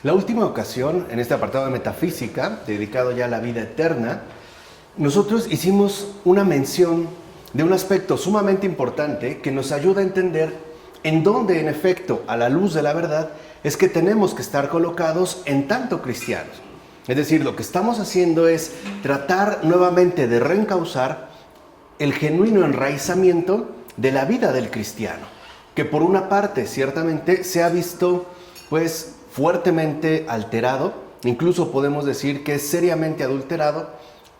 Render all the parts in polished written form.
La última ocasión, en este apartado de metafísica, dedicado ya a la vida eterna, nosotros hicimos una mención de un aspecto sumamente importante que nos ayuda a entender en dónde, en efecto, a la luz de la verdad, es que tenemos que estar colocados en tanto cristianos. Es decir, lo que estamos haciendo es tratar nuevamente de reencauzar el genuino enraizamiento de la vida del cristiano, que por una parte ciertamente se ha visto pues fuertemente alterado, incluso podemos decir que es seriamente adulterado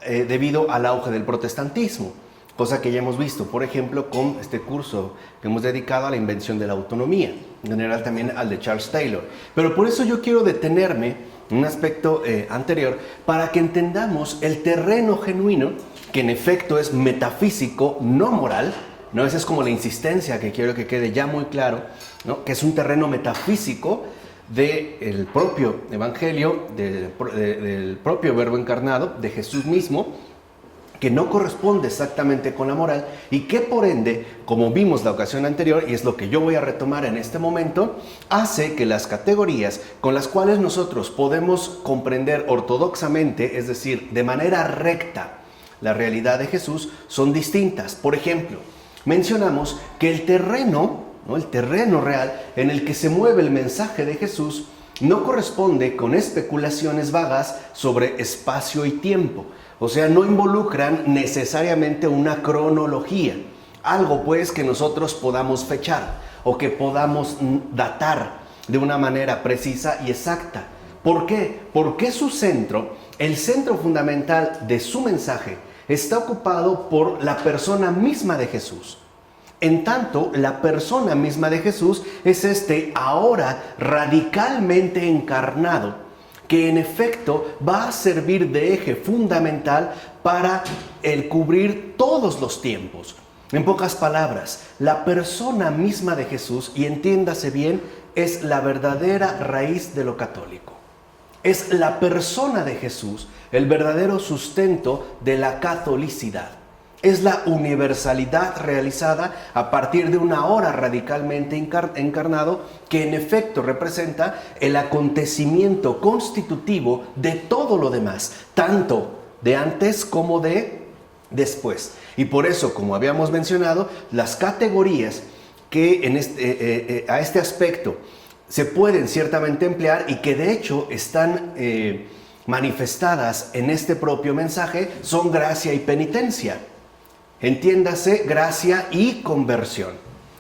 debido al auge del protestantismo, cosa que ya hemos visto, por ejemplo, con este curso que hemos dedicado a la invención de la autonomía, en general también al de Charles Taylor. Pero por eso yo quiero detenerme en un aspecto anterior para que entendamos el terreno genuino, que en efecto es metafísico, no moral, ¿no? Esa es como la insistencia que quiero que quede ya muy claro, ¿no? Que es un terreno metafísico del propio Evangelio, del propio Verbo encarnado, de Jesús mismo, que no corresponde exactamente con la moral y que por ende, como vimos la ocasión anterior, y es lo que yo voy a retomar en este momento, hace que las categorías con las cuales nosotros podemos comprender ortodoxamente, es decir, de manera recta, la realidad de Jesús, son distintas. Por ejemplo, mencionamos que el terreno, ¿no? El terreno real en el que se mueve el mensaje de Jesús no corresponde con especulaciones vagas sobre espacio y tiempo. O sea, no involucran necesariamente una cronología, algo pues que nosotros podamos fechar o que podamos datar de una manera precisa y exacta. ¿Por qué? Porque su centro, el centro fundamental de su mensaje, está ocupado por la persona misma de Jesús. En tanto, la persona misma de Jesús es ahora radicalmente encarnado, que en efecto va a servir de eje fundamental para el cubrir todos los tiempos. En pocas palabras, la persona misma de Jesús, y entiéndase bien, es la verdadera raíz de lo católico. Es la persona de Jesús el verdadero sustento de la catolicidad. Es la universalidad realizada a partir de una hora radicalmente encarnado que en efecto representa el acontecimiento constitutivo de todo lo demás, tanto de antes como de después. Y por eso, como habíamos mencionado, las categorías que a este aspecto se pueden ciertamente emplear y que de hecho están manifestadas en este propio mensaje son gracia y penitencia. Entiéndase gracia y conversión,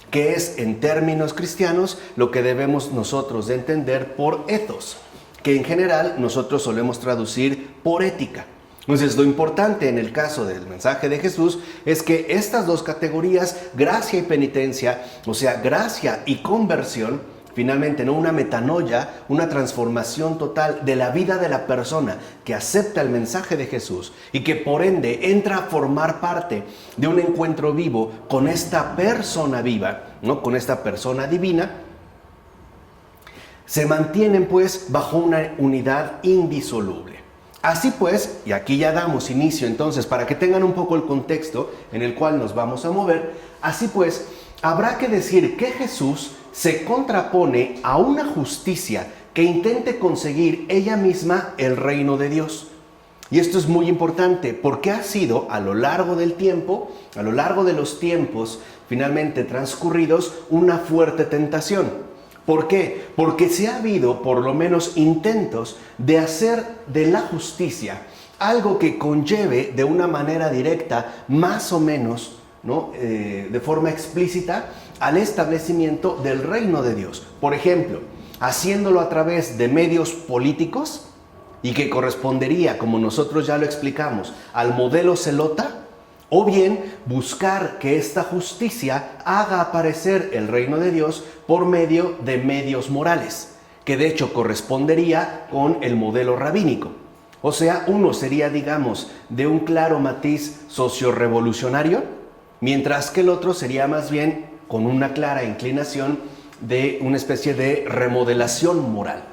que es en términos cristianos lo que debemos nosotros de entender por ethos, que en general nosotros solemos traducir por ética. Entonces, lo importante en el caso del mensaje de Jesús es que estas dos categorías, gracia y penitencia, o sea, gracia y conversión, finalmente, ¿no? Una metanoia, una transformación total de la vida de la persona que acepta el mensaje de Jesús y que por ende entra a formar parte de un encuentro vivo con esta persona viva, ¿no? Con esta persona divina, se mantienen pues bajo una unidad indisoluble. Así pues, y aquí ya damos inicio entonces para que tengan un poco el contexto en el cual nos vamos a mover, así pues, habrá que decir que Jesús se contrapone a una justicia que intente conseguir ella misma el reino de Dios. Y esto es muy importante porque ha sido a lo largo del tiempo, a lo largo de los tiempos finalmente transcurridos, una fuerte tentación. ¿Por qué? Porque se ha habido por lo menos intentos de hacer de la justicia algo que conlleve de una manera directa, más o menos, ¿no? De forma explícita, al establecimiento del reino de Dios. Por ejemplo, haciéndolo a través de medios políticos y que correspondería, como nosotros ya lo explicamos, al modelo zelota, o bien buscar que esta justicia haga aparecer el reino de Dios por medio de medios morales, que de hecho correspondería con el modelo rabínico. O sea, uno sería, digamos, de un claro matiz sociorevolucionario, mientras que el otro sería más bien con una clara inclinación de una especie de remodelación moral.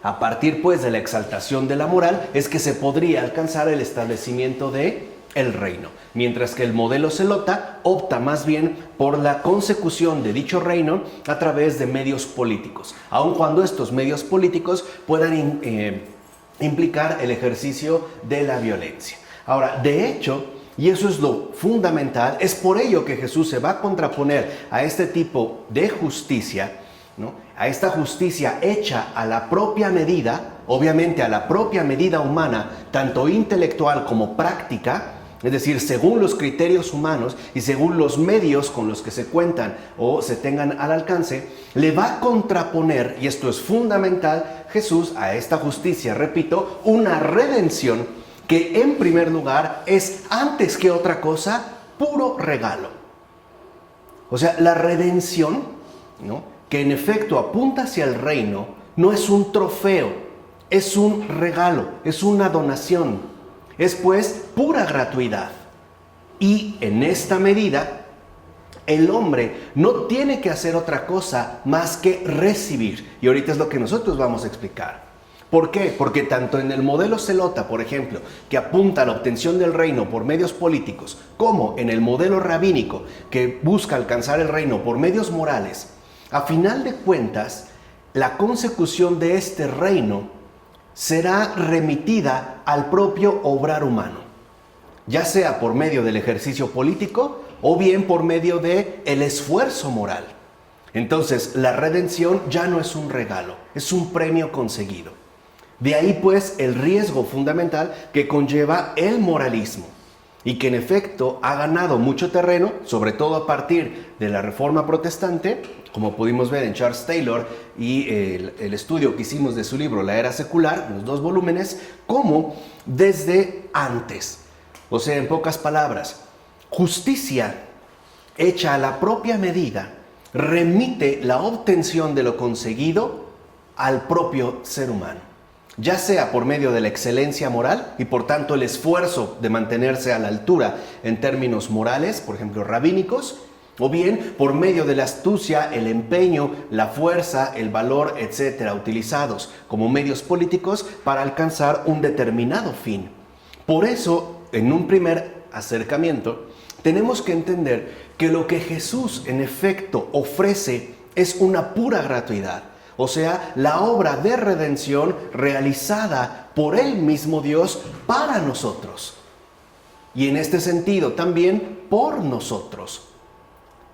A partir pues de la exaltación de la moral es que se podría alcanzar el establecimiento de el reino, mientras que el modelo zelota opta más bien por la consecución de dicho reino a través de medios políticos, aun cuando estos medios políticos puedan implicar el ejercicio de la violencia. Ahora, de hecho, y eso es lo fundamental, es por ello que Jesús se va a contraponer a este tipo de justicia, ¿no? A esta justicia hecha a la propia medida, obviamente a la propia medida humana, tanto intelectual como práctica, es decir, según los criterios humanos y según los medios con los que se cuentan o se tengan al alcance, le va a contraponer, y esto es fundamental, Jesús a esta justicia, repito, una redención que en primer lugar es, antes que otra cosa, puro regalo. O sea, la redención, ¿no?, que en efecto apunta hacia el reino, no es un trofeo, es un regalo, es una donación, es pues pura gratuidad. Y en esta medida, el hombre no tiene que hacer otra cosa más que recibir. Y ahorita es lo que nosotros vamos a explicar. ¿Por qué? Porque tanto en el modelo zelota, por ejemplo, que apunta a la obtención del reino por medios políticos, como en el modelo rabínico, que busca alcanzar el reino por medios morales, a final de cuentas, la consecución de este reino será remitida al propio obrar humano, ya sea por medio del ejercicio político o bien por medio del esfuerzo moral. Entonces, la redención ya no es un regalo, es un premio conseguido. De ahí pues el riesgo fundamental que conlleva el moralismo y que en efecto ha ganado mucho terreno, sobre todo a partir de la Reforma Protestante, como pudimos ver en Charles Taylor y el estudio que hicimos de su libro La Era Secular, los 2 volúmenes, como desde antes. O sea, en pocas palabras, justicia hecha a la propia medida remite la obtención de lo conseguido al propio ser humano, ya sea por medio de la excelencia moral y por tanto el esfuerzo de mantenerse a la altura en términos morales, por ejemplo rabínicos, o bien por medio de la astucia, el empeño, la fuerza, el valor, etcétera, utilizados como medios políticos para alcanzar un determinado fin. Por eso, en un primer acercamiento, tenemos que entender que lo que Jesús en efecto ofrece es una pura gratuidad. O sea, la obra de redención realizada por el mismo Dios para nosotros. Y en este sentido también por nosotros.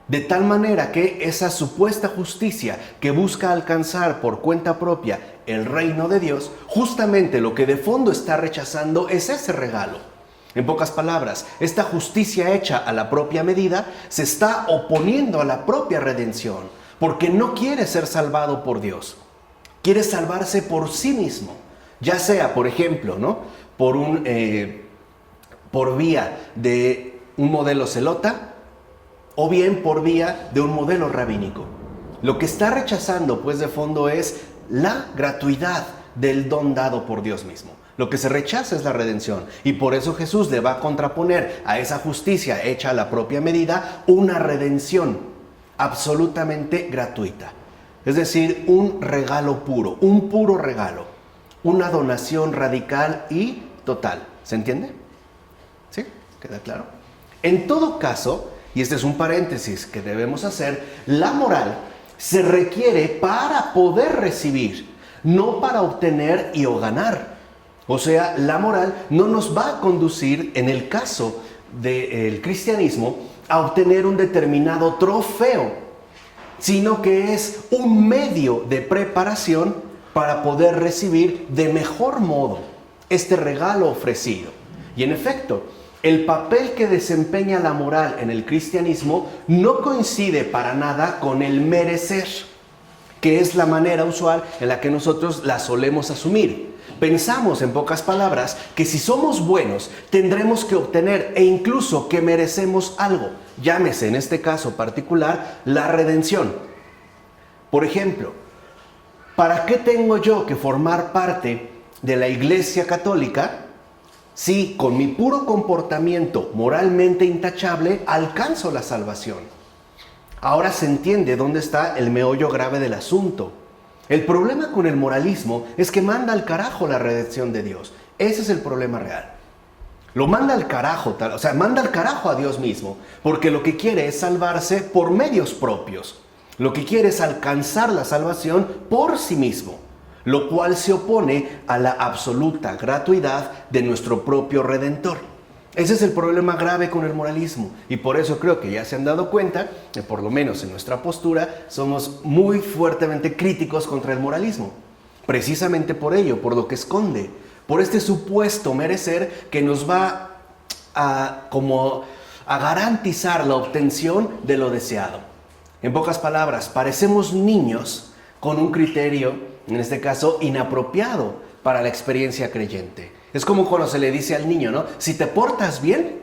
De tal manera que esa supuesta justicia que busca alcanzar por cuenta propia el reino de Dios, justamente lo que de fondo está rechazando es ese regalo. En pocas palabras, esta justicia hecha a la propia medida se está oponiendo a la propia redención, porque no quiere ser salvado por Dios, quiere salvarse por sí mismo, ya sea, por ejemplo, ¿no?, por vía de un modelo zelota, o bien por vía de un modelo rabínico. Lo que está rechazando, pues, de fondo es la gratuidad del don dado por Dios mismo. Lo que se rechaza es la redención, y por eso Jesús le va a contraponer a esa justicia hecha a la propia medida una redención absolutamente gratuita. Es decir, un regalo puro, un puro regalo, una donación radical y total. ¿Se entiende? ¿Sí? ¿Queda claro? En todo caso, y este es un paréntesis que debemos hacer, la moral se requiere para poder recibir, no para obtener y o ganar. O sea, la moral no nos va a conducir, en el caso del cristianismo, a obtener un determinado trofeo, sino que es un medio de preparación para poder recibir de mejor modo este regalo ofrecido. Y en efecto, el papel que desempeña la moral en el cristianismo no coincide para nada con el merecer, que es la manera usual en la que nosotros la solemos asumir. Pensamos, en pocas palabras, que si somos buenos tendremos que obtener e incluso que merecemos algo, llámese en este caso particular la redención. Por ejemplo, ¿para qué tengo yo que formar parte de la Iglesia Católica si con mi puro comportamiento moralmente intachable alcanzo la salvación? Ahora se entiende dónde está el meollo grave del asunto. El problema con el moralismo es que manda al carajo la redención de Dios. Ese es el problema real. Lo manda al carajo, o sea, manda al carajo a Dios mismo, porque lo que quiere es salvarse por medios propios. Lo que quiere es alcanzar la salvación por sí mismo, lo cual se opone a la absoluta gratuidad de nuestro propio Redentor. Ese es el problema grave con el moralismo, y por eso creo que ya se han dado cuenta que por lo menos en nuestra postura somos muy fuertemente críticos contra el moralismo, precisamente por ello, por lo que esconde, por este supuesto merecer que nos va a garantizar la obtención de lo deseado. En pocas palabras, parecemos niños con un criterio, en este caso, inapropiado para la experiencia creyente. Es como cuando se le dice al niño, ¿no? Si te portas bien,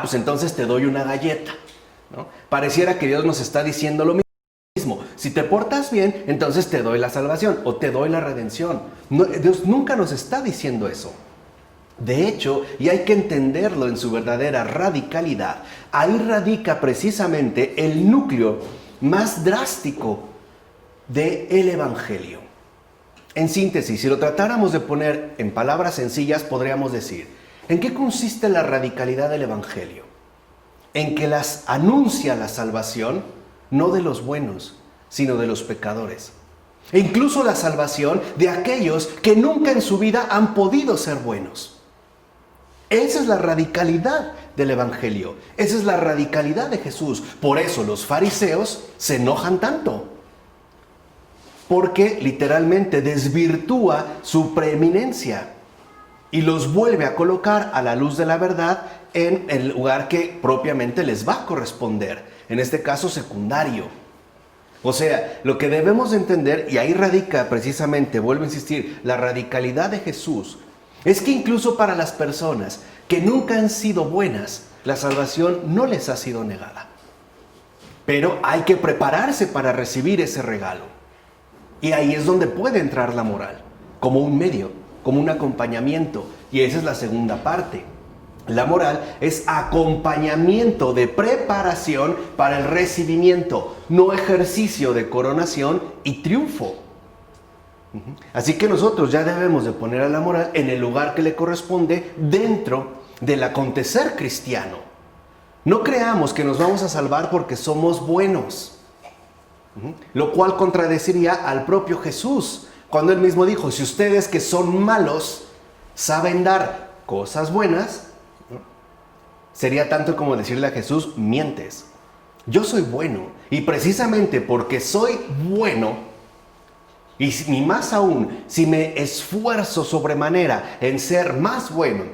pues entonces te doy una galleta, ¿no? Pareciera que Dios nos está diciendo lo mismo. Si te portas bien, entonces te doy la salvación o te doy la redención. No, Dios nunca nos está diciendo eso. De hecho, y hay que entenderlo en su verdadera radicalidad, ahí radica precisamente el núcleo más drástico del Evangelio. En síntesis, si lo tratáramos de poner en palabras sencillas, podríamos decir, ¿en qué consiste la radicalidad del Evangelio? En que anuncia la salvación no de los buenos, sino de los pecadores. E incluso la salvación de aquellos que nunca en su vida han podido ser buenos. Esa es la radicalidad del Evangelio. Esa es la radicalidad de Jesús. Por eso los fariseos se enojan tanto. Porque literalmente desvirtúa su preeminencia y los vuelve a colocar a la luz de la verdad en el lugar que propiamente les va a corresponder. En este caso secundario. O sea, lo que debemos entender, y ahí radica precisamente, vuelvo a insistir, la radicalidad de Jesús, es que incluso para las personas que nunca han sido buenas, la salvación no les ha sido negada. Pero hay que prepararse para recibir ese regalo. Y ahí es donde puede entrar la moral, como un medio, como un acompañamiento. Y esa es la segunda parte. La moral es acompañamiento de preparación para el recibimiento, no ejercicio de coronación y triunfo. Así que nosotros ya debemos de poner a la moral en el lugar que le corresponde dentro del acontecer cristiano. No creamos que nos vamos a salvar porque somos buenos, lo cual contradeciría al propio Jesús, cuando él mismo dijo, si ustedes que son malos saben dar cosas buenas, sería tanto como decirle a Jesús, mientes. Yo soy bueno, y precisamente porque soy bueno, y más aún, si me esfuerzo sobremanera en ser más bueno,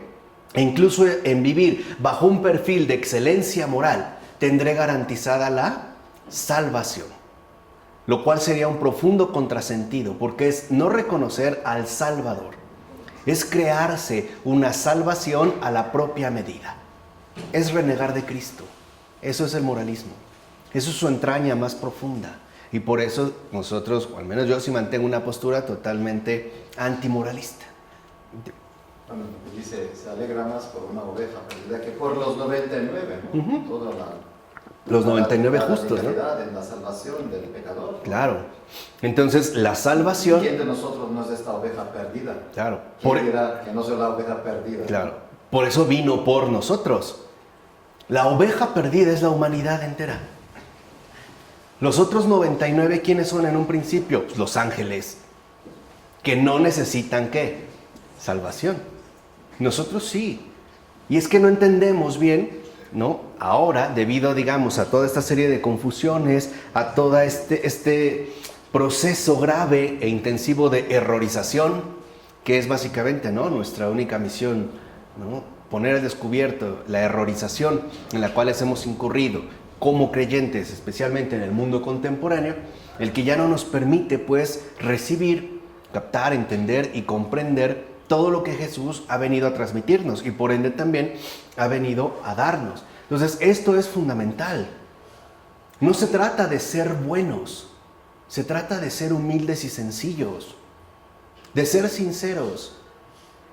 e incluso en vivir bajo un perfil de excelencia moral, tendré garantizada la salvación. Lo cual sería un profundo contrasentido, porque es no reconocer al Salvador. Es crearse una salvación a la propia medida. Es renegar de Cristo. Eso es el moralismo. Eso es su entraña más profunda. Y por eso nosotros, o al menos yo sí mantengo una postura totalmente antimoralista. Bueno, dice, se alegra más por una oveja perdida que por los 99, ¿no? Toda los 99 justos, ¿no? En la salvación del pecador, ¿no? Claro. Entonces, la salvación... ¿Quién de nosotros no es esta oveja perdida? Claro. ¿Quién dirá que no soy la oveja perdida? Claro. Por eso vino por nosotros. La oveja perdida es la humanidad entera. Los otros 99, ¿quiénes son en un principio? Pues los ángeles, que no necesitan, ¿qué? Salvación. Nosotros sí. Y es que no entendemos bien, ¿no? Ahora, debido, digamos, a toda esta serie de confusiones, a todo este proceso grave e intensivo de errorización, que es básicamente, ¿no?, nuestra única misión, ¿no?, poner al descubierto la errorización en la cual hemos incurrido como creyentes, especialmente en el mundo contemporáneo, el que ya no nos permite, pues, recibir, captar, entender y comprender todo lo que Jesús ha venido a transmitirnos y por ende también ha venido a darnos. Entonces, esto es fundamental. No se trata de ser buenos, se trata de ser humildes y sencillos, de ser sinceros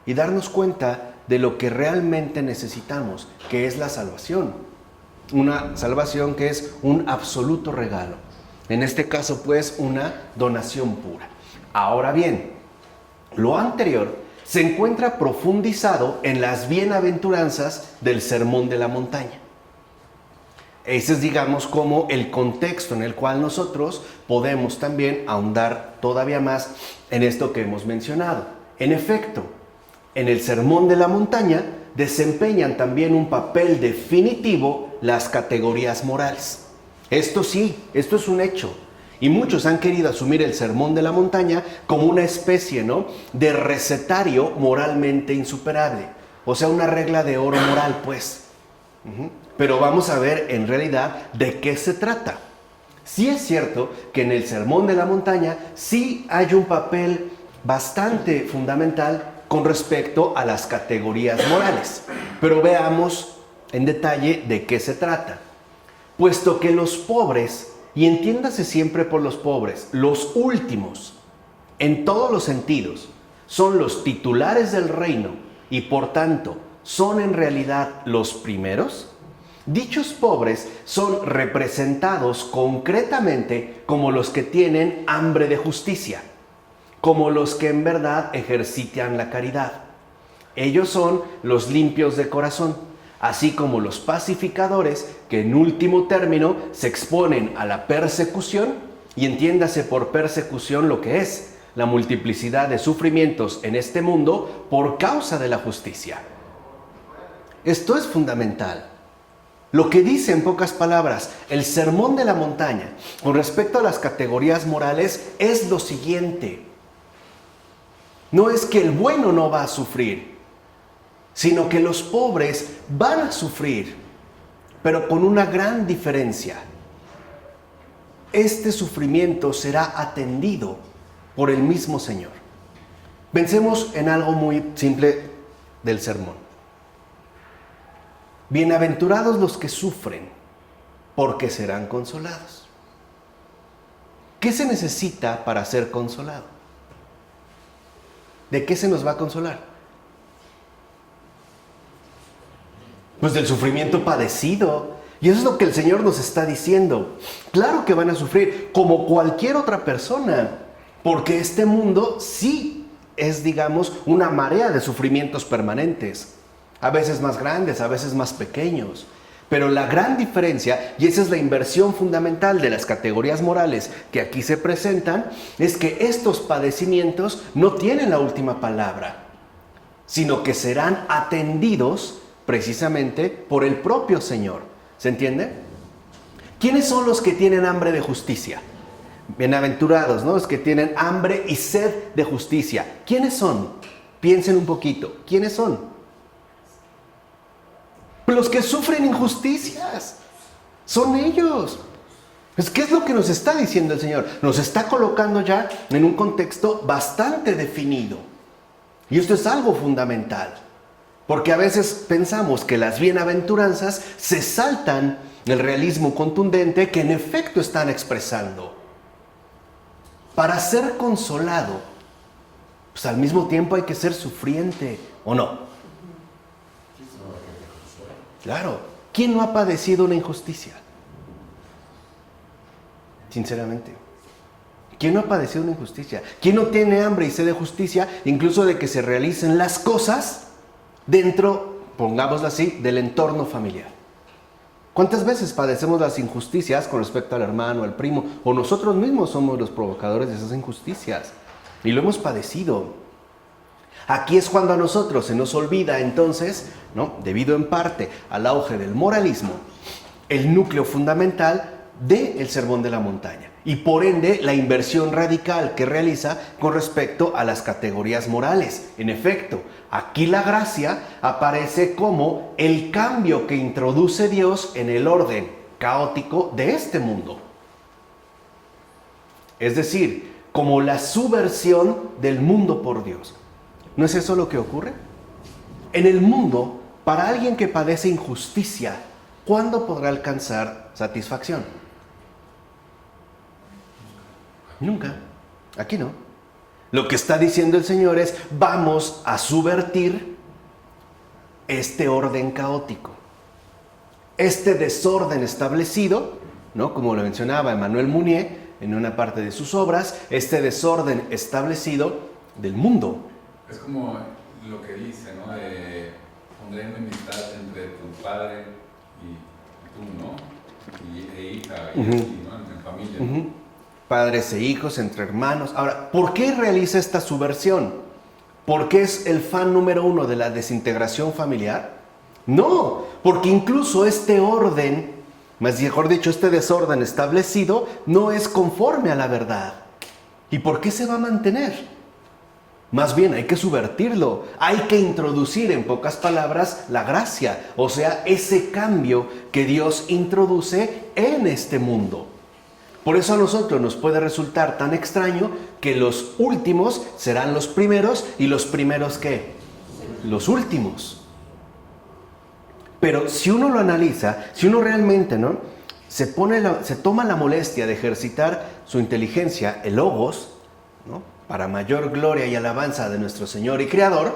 y darnos cuenta de lo que realmente necesitamos, que es la salvación. Una salvación que es un absoluto regalo. En este caso, pues, una donación pura. Ahora bien, lo anterior se encuentra profundizado en las bienaventuranzas del Sermón de la Montaña. Ese es, digamos, como el contexto en el cual nosotros podemos también ahondar todavía más en esto que hemos mencionado. En efecto, en el Sermón de la Montaña desempeñan también un papel definitivo las categorías morales. Esto sí, esto es un hecho. Y muchos han querido asumir el Sermón de la Montaña como una especie, ¿no?, de recetario moralmente insuperable. O sea, una regla de oro moral, pues. Pero vamos a ver en realidad de qué se trata. Sí es cierto que en el Sermón de la Montaña sí hay un papel bastante fundamental con respecto a las categorías morales. Pero veamos en detalle de qué se trata. Puesto que los pobres, y entiéndase siempre por los pobres, los últimos, en todos los sentidos, son los titulares del reino y por tanto son en realidad los primeros, dichos pobres son representados concretamente como los que tienen hambre de justicia, como los que en verdad ejercitan la caridad. Ellos son los limpios de corazón, así como los pacificadores que en último término se exponen a la persecución, y entiéndase por persecución lo que es la multiplicidad de sufrimientos en este mundo por causa de la justicia. Esto es fundamental. Lo que dice en pocas palabras el Sermón de la Montaña con respecto a las categorías morales es lo siguiente. No es que el bueno no va a sufrir, sino que los pobres van a sufrir, pero con una gran diferencia. Este sufrimiento será atendido por el mismo Señor. Pensemos en algo muy simple del sermón. Bienaventurados los que sufren, porque serán consolados. ¿Qué se necesita para ser consolado? ¿De qué se nos va a consolar? Pues del sufrimiento padecido. Y eso es lo que el Señor nos está diciendo. Claro que van a sufrir como cualquier otra persona, porque este mundo sí es, digamos, una marea de sufrimientos permanentes. A veces más grandes, a veces más pequeños. Pero la gran diferencia, y esa es la inversión fundamental de las categorías morales que aquí se presentan, es que estos padecimientos no tienen la última palabra, sino que serán atendidos precisamente por el propio Señor. ¿Se entiende? ¿Quiénes son los que tienen hambre de justicia? Bienaventurados, ¿no? Los que tienen hambre y sed de justicia. ¿Quiénes son? Piensen un poquito. ¿Quiénes son? Los que sufren injusticias. Son ellos. ¿Qué es lo que nos está diciendo el Señor? Nos está colocando ya en un contexto bastante definido. Y esto es algo fundamental. Porque a veces pensamos que las bienaventuranzas se saltan el realismo contundente que en efecto están expresando. Para ser consolado, pues al mismo tiempo hay que ser sufriente, ¿o no? Claro, ¿quién no ha padecido una injusticia? Sinceramente. ¿Quién no ha padecido una injusticia? ¿Quién no tiene hambre y sed de justicia, incluso de que se realicen las cosas dentro, pongámoslo así, del entorno familiar? ¿Cuántas veces padecemos las injusticias con respecto al hermano, al primo, o nosotros mismos somos los provocadores de esas injusticias? Y lo hemos padecido. Aquí es cuando a nosotros se nos olvida entonces, ¿no?, debido en parte al auge del moralismo, el núcleo fundamental del Sermón de la Montaña. Y por ende, la inversión radical que realiza con respecto a las categorías morales. En efecto, aquí la gracia aparece como el cambio que introduce Dios en el orden caótico de este mundo. Es decir, como la subversión del mundo por Dios. ¿No es eso lo que ocurre? En el mundo, para alguien que padece injusticia, ¿cuándo podrá alcanzar satisfacción? Nunca. Aquí no. Lo que está diciendo el Señor es, vamos a subvertir este orden caótico. Este desorden establecido, ¿no?, como lo mencionaba Emmanuel Mounier en una parte de sus obras, este desorden establecido del mundo. Es como lo que dice, ¿no? Pondré enemistad entre tu padre y tú, ¿no? E hija, y así, ¿no? En familia. ¿No? Padres e hijos, entre hermanos. Ahora, ¿por qué realiza esta subversión? ¿Por qué es el fan número uno de la desintegración familiar? No, porque incluso este orden, más mejor dicho, este desorden establecido, no es conforme a la verdad. ¿Y por qué se va a mantener? Más bien hay que subvertirlo, hay que introducir, en pocas palabras, la gracia, o sea, ese cambio que Dios introduce en este mundo. Por eso a nosotros nos puede resultar tan extraño que los últimos serán los primeros y los primeros ¿qué? Los últimos. Pero si uno lo analiza, si uno realmente se toma la molestia de ejercitar su inteligencia, el logos, ¿no? Para mayor gloria y alabanza de nuestro Señor y Creador,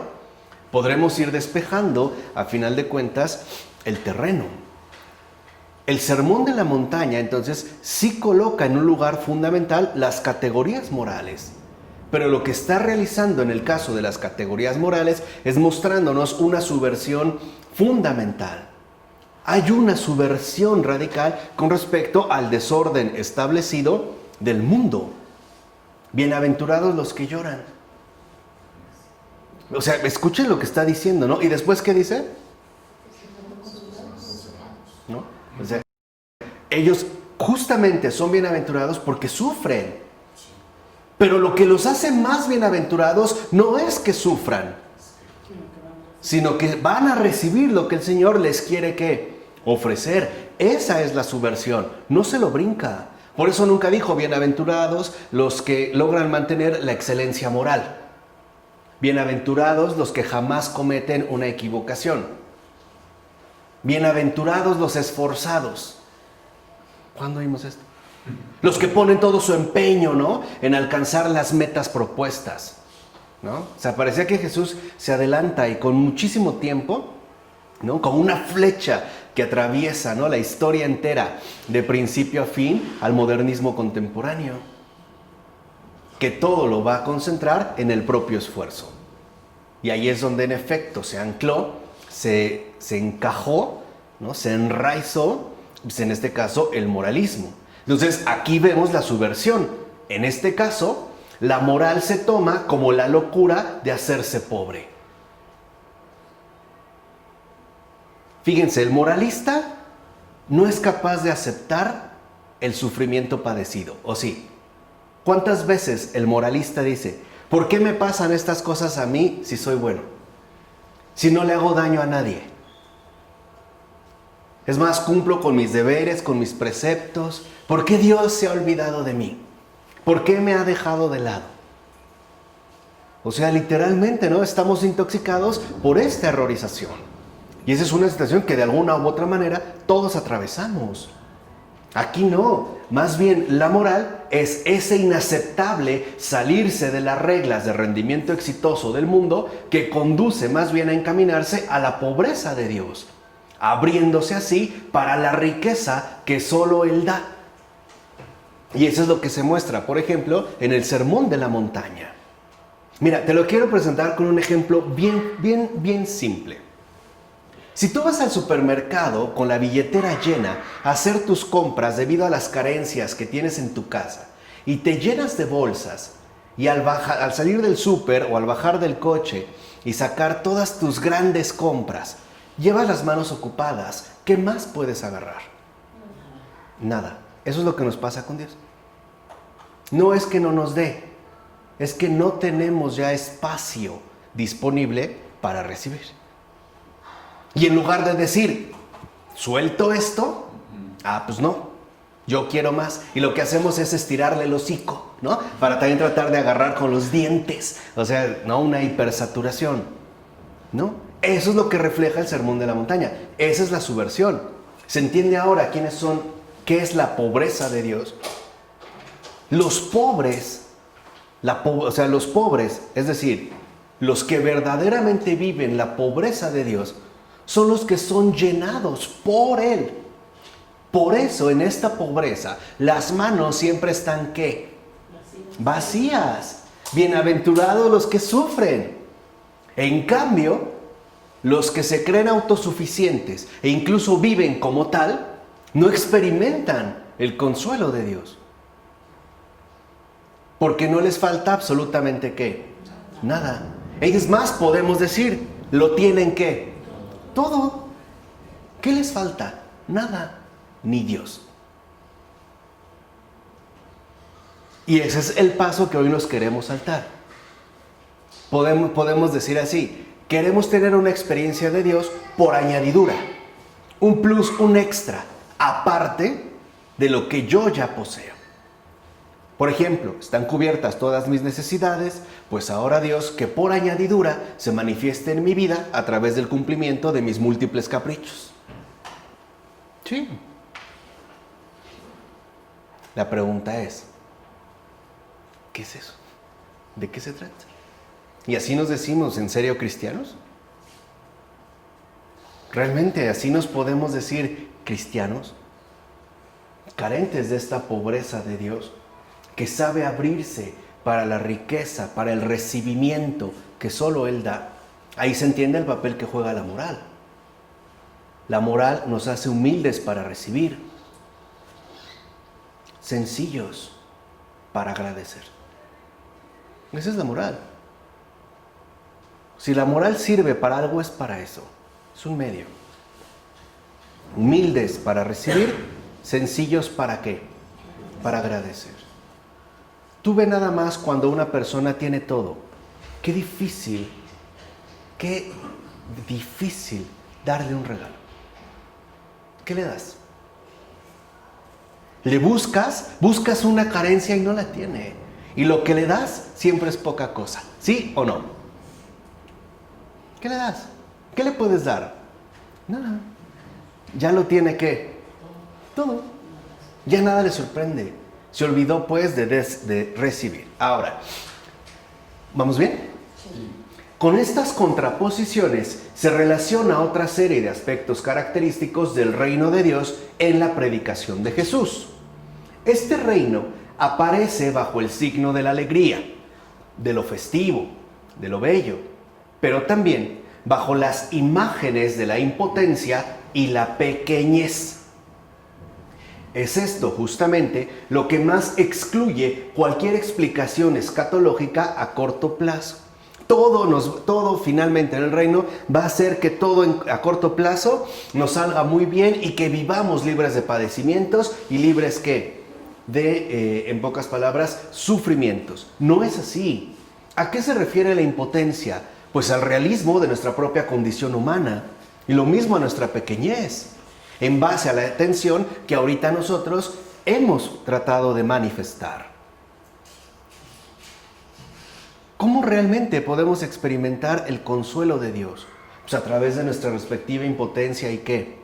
podremos ir despejando, a final de cuentas, el terreno. El Sermón de la Montaña, entonces, sí coloca en un lugar fundamental las categorías morales. Pero lo que está realizando en el caso de las categorías morales es mostrándonos una subversión fundamental. Hay una subversión radical con respecto al desorden establecido del mundo. Bienaventurados los que lloran. O sea, escuchen lo que está diciendo, ¿no? ¿Y después qué dice? ¿No? O sea, ellos justamente son bienaventurados porque sufren. Pero lo que los hace más bienaventurados no es que sufran, sino que van a recibir lo que el Señor les quiere que ofrecer. Esa es la subversión. No se lo brinca. Por eso nunca dijo bienaventurados los que logran mantener la excelencia moral. Bienaventurados los que jamás cometen una equivocación. Bienaventurados los esforzados. ¿Cuándo oímos esto? Los que ponen todo su empeño, ¿no? En alcanzar las metas propuestas, ¿no? O sea, parecía que Jesús se adelanta y con muchísimo tiempo, ¿no? Como una flecha que atraviesa, ¿no? La historia entera, de principio a fin, al modernismo contemporáneo. Que todo lo va a concentrar en el propio esfuerzo. Y ahí es donde en efecto se ancló, se encajó, ¿no? Se enraizó, pues en este caso, el moralismo. Entonces, aquí vemos la subversión. En este caso, la moral se toma como la locura de hacerse pobre. Fíjense, el moralista no es capaz de aceptar el sufrimiento padecido, ¿o sí? ¿Cuántas veces el moralista dice, ¿por qué me pasan estas cosas a mí si soy bueno? Si no le hago daño a nadie. Es más, cumplo con mis deberes, con mis preceptos. ¿Por qué Dios se ha olvidado de mí? ¿Por qué me ha dejado de lado? O sea, literalmente, ¿no? Estamos intoxicados por esta errorización. Y esa es una situación que de alguna u otra manera todos atravesamos. Aquí no. Más bien, la moral es ese inaceptable salirse de las reglas de rendimiento exitoso del mundo que conduce más bien a encaminarse a la pobreza de Dios, abriéndose así para la riqueza que solo Él da. Y eso es lo que se muestra, por ejemplo, en el Sermón de la Montaña. Mira, te lo quiero presentar con un ejemplo bien simple. Si tú vas al supermercado con la billetera llena a hacer tus compras debido a las carencias que tienes en tu casa y te llenas de bolsas y al salir del súper o al bajar del coche y sacar todas tus grandes compras, llevas las manos ocupadas, ¿qué más puedes agarrar? Nada. Eso es lo que nos pasa con Dios. No es que no nos dé, es que no tenemos ya espacio disponible para recibir. Y en lugar de decir, ¿suelto esto? Pues no, yo quiero más. Y lo que hacemos es estirarle el hocico, ¿no? Para también tratar de agarrar con los dientes. O sea, ¿no? Una hipersaturación, ¿no? Eso es lo que refleja el Sermón de la Montaña. Esa es la subversión. ¿Se entiende ahora quiénes son? ¿Qué es la pobreza de Dios? Los pobres, los pobres, es decir, los que verdaderamente viven la pobreza de Dios, son los que son llenados por Él. Por eso en esta pobreza las manos siempre están ¿qué? Vacías. Bienaventurados los que sufren. En cambio, los que se creen autosuficientes e incluso viven como tal, no experimentan el consuelo de Dios. Porque no les falta absolutamente ¿qué? Nada. Es más, podemos decir, lo tienen ¿qué? Todo. ¿Qué les falta? Nada. Ni Dios. Y ese es el paso que hoy nos queremos saltar. Podemos decir así, queremos tener una experiencia de Dios por añadidura. Un plus, un extra, aparte de lo que yo ya poseo. Por ejemplo, están cubiertas todas mis necesidades, pues ahora Dios, que por añadidura se manifieste en mi vida a través del cumplimiento de mis múltiples caprichos. Sí. La pregunta es, ¿qué es eso? ¿De qué se trata? ¿Y así nos decimos en serio cristianos? ¿Realmente así nos podemos decir cristianos? Carentes de esta pobreza de Dios, que sabe abrirse para la riqueza, para el recibimiento que solo Él da. Ahí se entiende el papel que juega la moral. La moral nos hace humildes para recibir, sencillos para agradecer. Esa es la moral. Si la moral sirve para algo, es para eso. Es un medio. Humildes para recibir, sencillos ¿para qué? Para agradecer. Tú ve nada más cuando una persona tiene todo. Qué difícil darle un regalo. ¿Qué le das? Le buscas una carencia y no la tiene. Y lo que le das siempre es poca cosa. ¿Sí o no? ¿Qué le das? ¿Qué le puedes dar? Nada. Ya lo tiene ¿qué? Todo. Ya nada le sorprende. Se olvidó pues de recibir. Ahora, ¿vamos bien? Sí. Con estas contraposiciones se relaciona otra serie de aspectos característicos del reino de Dios en la predicación de Jesús. Este reino aparece bajo el signo de la alegría, de lo festivo, de lo bello, pero también bajo las imágenes de la impotencia y la pequeñez. Es esto justamente lo que más excluye cualquier explicación escatológica a corto plazo. Todo finalmente en el reino va a hacer que todo a corto plazo nos salga muy bien y que vivamos libres de padecimientos y libres ¿qué? En pocas palabras, sufrimientos. No es así. ¿A qué se refiere la impotencia? Pues al realismo de nuestra propia condición humana y lo mismo a nuestra pequeñez, en base a la tensión que ahorita nosotros hemos tratado de manifestar. ¿Cómo realmente podemos experimentar el consuelo de Dios? Pues a través de nuestra respectiva impotencia y ¿qué?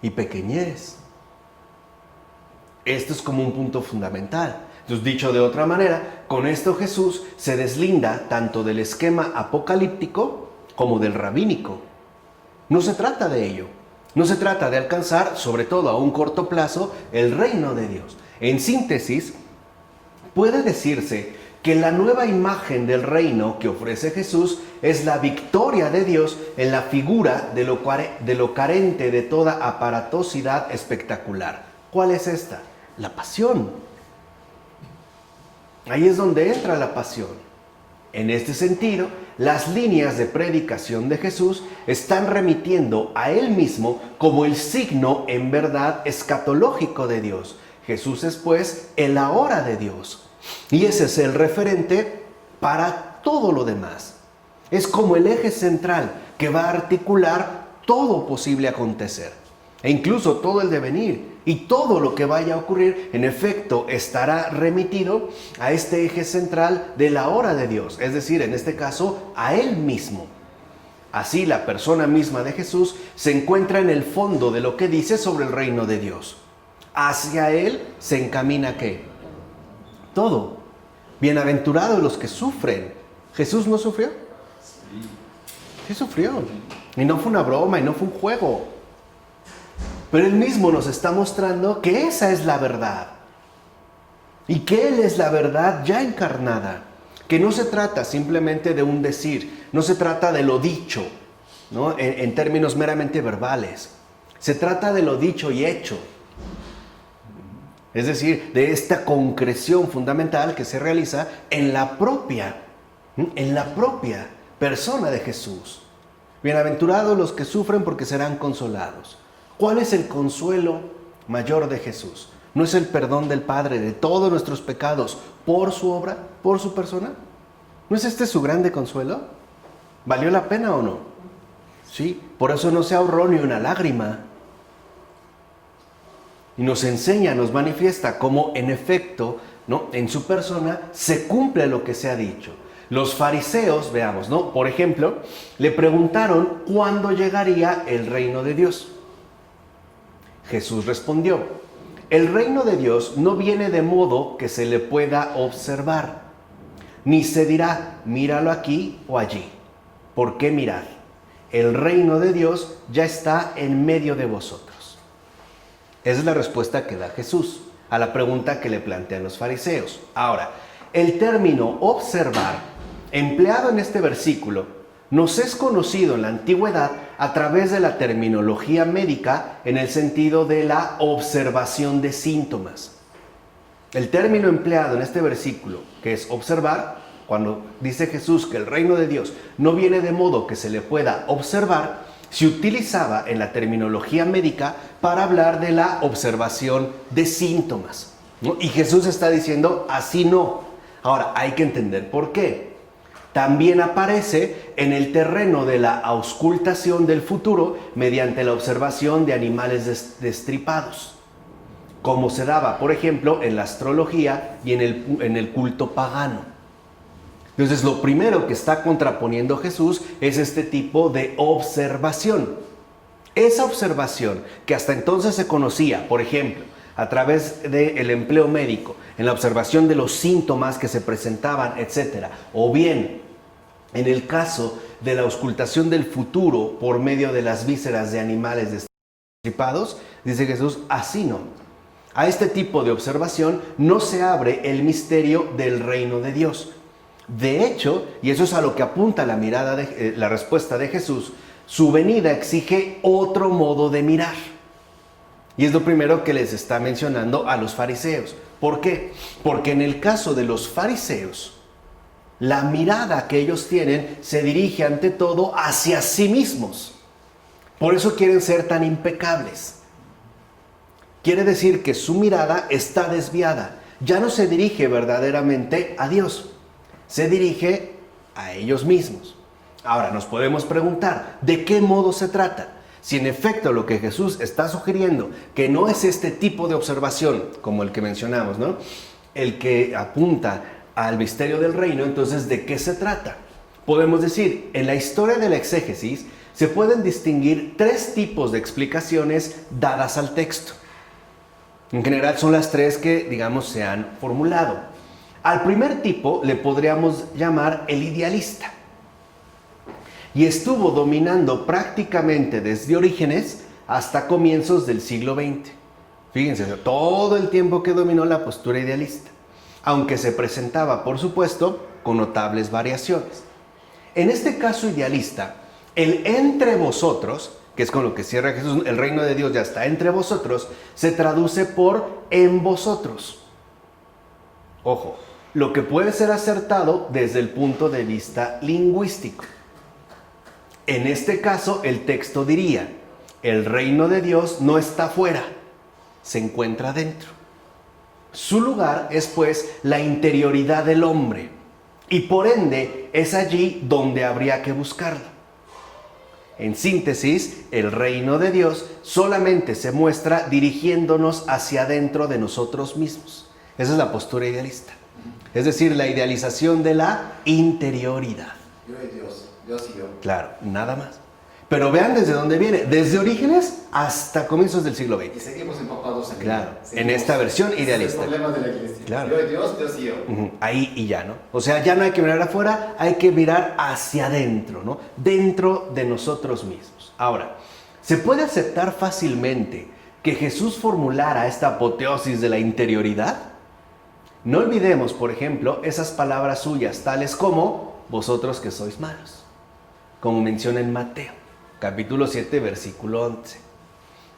Y pequeñez. Esto es como un punto fundamental. Entonces, dicho de otra manera, con esto Jesús se deslinda tanto del esquema apocalíptico como del rabínico. No se trata de ello. No se trata de alcanzar, sobre todo a un corto plazo, el reino de Dios. En síntesis, puede decirse que la nueva imagen del reino que ofrece Jesús es la victoria de Dios en la figura de lo carente de toda aparatosidad espectacular. ¿Cuál es esta? La pasión. Ahí es donde entra la pasión. En este sentido, las líneas de predicación de Jesús están remitiendo a Él mismo como el signo en verdad escatológico de Dios. Jesús es pues el ahora de Dios. Y ese es el referente para todo lo demás. Es como el eje central que va a articular todo posible acontecer. E incluso todo el devenir y todo lo que vaya a ocurrir, en efecto, estará remitido a este eje central de la hora de Dios, es decir, en este caso, a Él mismo. Así, la persona misma de Jesús se encuentra en el fondo de lo que dice sobre el reino de Dios. Hacia Él se encamina ¿qué? Todo. Bienaventurados los que sufren. ¿Jesús no sufrió? Sí sufrió. Y no fue una broma y no fue un juego. Pero Él mismo nos está mostrando que esa es la verdad. Y que Él es la verdad ya encarnada. Que no se trata simplemente de un decir. no se trata de lo dicho, ¿no? En términos meramente verbales. Se trata de lo dicho y hecho. Es decir, de esta concreción fundamental que se realiza en la propia persona de Jesús. Bienaventurados los que sufren porque serán consolados. ¿Cuál es el consuelo mayor de Jesús? ¿No es el perdón del Padre de todos nuestros pecados por su obra, por su persona? ¿No es este su grande consuelo? ¿Valió la pena o no? Sí, por eso no se ahorró ni una lágrima. Y nos enseña, nos manifiesta cómo en efecto, ¿no?, en su persona se cumple lo que se ha dicho. Los fariseos, veamos, ¿no?, por ejemplo, le preguntaron cuándo llegaría el reino de Dios. Jesús respondió: el reino de Dios no viene de modo que se le pueda observar, ni se dirá, míralo aquí o allí. ¿Por qué mirar? El reino de Dios ya está en medio de vosotros. Esa es la respuesta que da Jesús a la pregunta que le plantean los fariseos. Ahora, el término observar, empleado en este versículo, nos es conocido en la antigüedad a través de la terminología médica en el sentido de la observación de síntomas. El término empleado en este versículo, que es observar, cuando dice Jesús que el reino de Dios no viene de modo que se le pueda observar, se utilizaba en la terminología médica para hablar de la observación de síntomas, ¿no? Y Jesús está diciendo, así no. Ahora, hay que entender por qué. También aparece en el terreno de la auscultación del futuro mediante la observación de animales destripados, como se daba, por ejemplo, en la astrología y en el culto pagano. Entonces, lo primero que está contraponiendo Jesús es este tipo de observación. Esa observación que hasta entonces se conocía, por ejemplo, a través del empleo médico, en la observación de los síntomas que se presentaban, etc. O bien, en el caso de la auscultación del futuro por medio de las vísceras de animales destripados, dice Jesús, así no. A este tipo de observación no se abre el misterio del reino de Dios. De hecho, y eso es a lo que apunta la mirada la respuesta de Jesús, su venida exige otro modo de mirar. Y es lo primero que les está mencionando a los fariseos. ¿Por qué? Porque en el caso de los fariseos, la mirada que ellos tienen se dirige ante todo hacia sí mismos. Por eso quieren ser tan impecables. Quiere decir que su mirada está desviada. Ya no se dirige verdaderamente a Dios. Se dirige a ellos mismos. Ahora, nos podemos preguntar, ¿de qué modo se trata? Si en efecto lo que Jesús está sugiriendo, que no es este tipo de observación, como el que mencionamos, ¿no?, el que apunta al misterio del reino, entonces, ¿de qué se trata? Podemos decir, en la historia de la exégesis, se pueden distinguir tres tipos de explicaciones dadas al texto. En general son las tres que, digamos, se han formulado. Al primer tipo le podríamos llamar el idealista. Y estuvo dominando prácticamente desde Orígenes hasta comienzos del siglo XX. Fíjense, todo el tiempo que dominó la postura idealista, aunque se presentaba, por supuesto, con notables variaciones. En este caso idealista, el entre vosotros, que es con lo que cierra Jesús, el reino de Dios ya está entre vosotros, se traduce por en vosotros. Ojo, lo que puede ser acertado desde el punto de vista lingüístico. En este caso, el texto diría, el reino de Dios no está fuera, se encuentra dentro. Su lugar es pues la interioridad del hombre y por ende es allí donde habría que buscarlo. En síntesis, el reino de Dios solamente se muestra dirigiéndonos hacia adentro de nosotros mismos. Esa es la postura idealista. Es decir, la idealización de la interioridad. Yo y Dios, Dios y yo. Claro, nada más. Pero vean desde dónde viene, desde Orígenes hasta comienzos del siglo XX. Y seguimos empapados en Claro, ella. en esta versión idealista. Es el problema de la iglesia. Claro. Yo y Dios, Dios y yo. Ahí y ya, ¿no? O sea, ya no hay que mirar afuera, hay que mirar hacia adentro, ¿no? Dentro de nosotros mismos. Ahora, ¿se puede aceptar fácilmente que Jesús formulara esta apoteosis de la interioridad? No olvidemos, por ejemplo, esas palabras suyas, tales como, vosotros que sois malos. como menciona en Mateo, capítulo 7, versículo 11.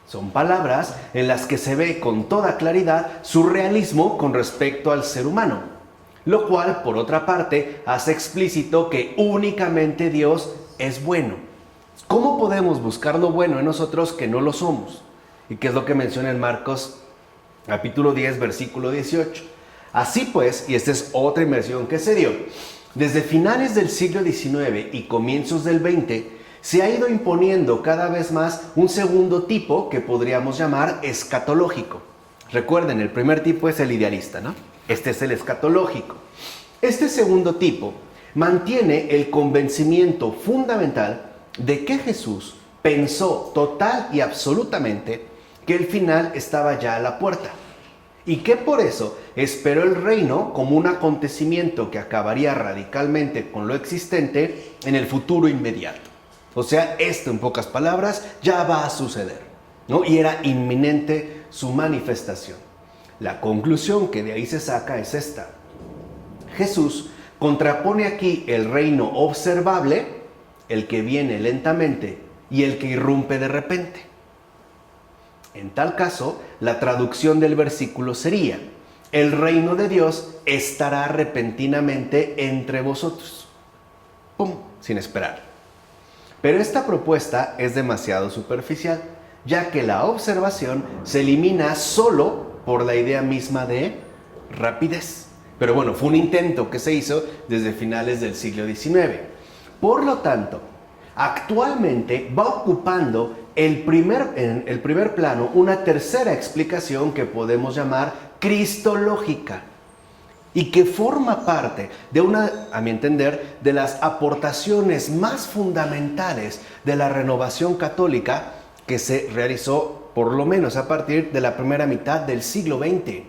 Son palabras en las que se ve con toda claridad su realismo con respecto al ser humano, lo cual, por otra parte, hace explícito que únicamente Dios es bueno. ¿Cómo podemos buscar lo bueno en nosotros que no lo somos? ¿Y qué es lo que menciona en Marcos capítulo 10, versículo 18? Así pues, y esta es otra inmersión que se dio, desde finales del siglo XIX y comienzos del XX, se ha ido imponiendo cada vez más un segundo tipo que podríamos llamar escatológico. Recuerden, el primer tipo es el idealista, ¿no? Este es el escatológico. Este segundo tipo mantiene el convencimiento fundamental de que Jesús pensó total y absolutamente que el final estaba ya a la puerta y que por eso esperó el reino como un acontecimiento que acabaría radicalmente con lo existente en el futuro inmediato. O sea, esto en pocas palabras ya va a suceder, ¿no? Y era inminente su manifestación. La conclusión que de ahí se saca es esta. Jesús contrapone aquí el reino observable, el que viene lentamente y el que irrumpe de repente. En tal caso, la traducción del versículo sería: el reino de Dios estará repentinamente entre vosotros. ¡Pum! Sin esperar. Pero esta propuesta es demasiado superficial, ya que la observación se elimina solo por la idea misma de rapidez. Pero bueno, fue un intento que se hizo desde finales del siglo XIX. Por lo tanto, actualmente va ocupando en el primer plano una tercera explicación que podemos llamar cristológica y que forma parte de una, a mi entender, de las aportaciones más fundamentales de la renovación católica que se realizó por lo menos a partir de la primera mitad del siglo XX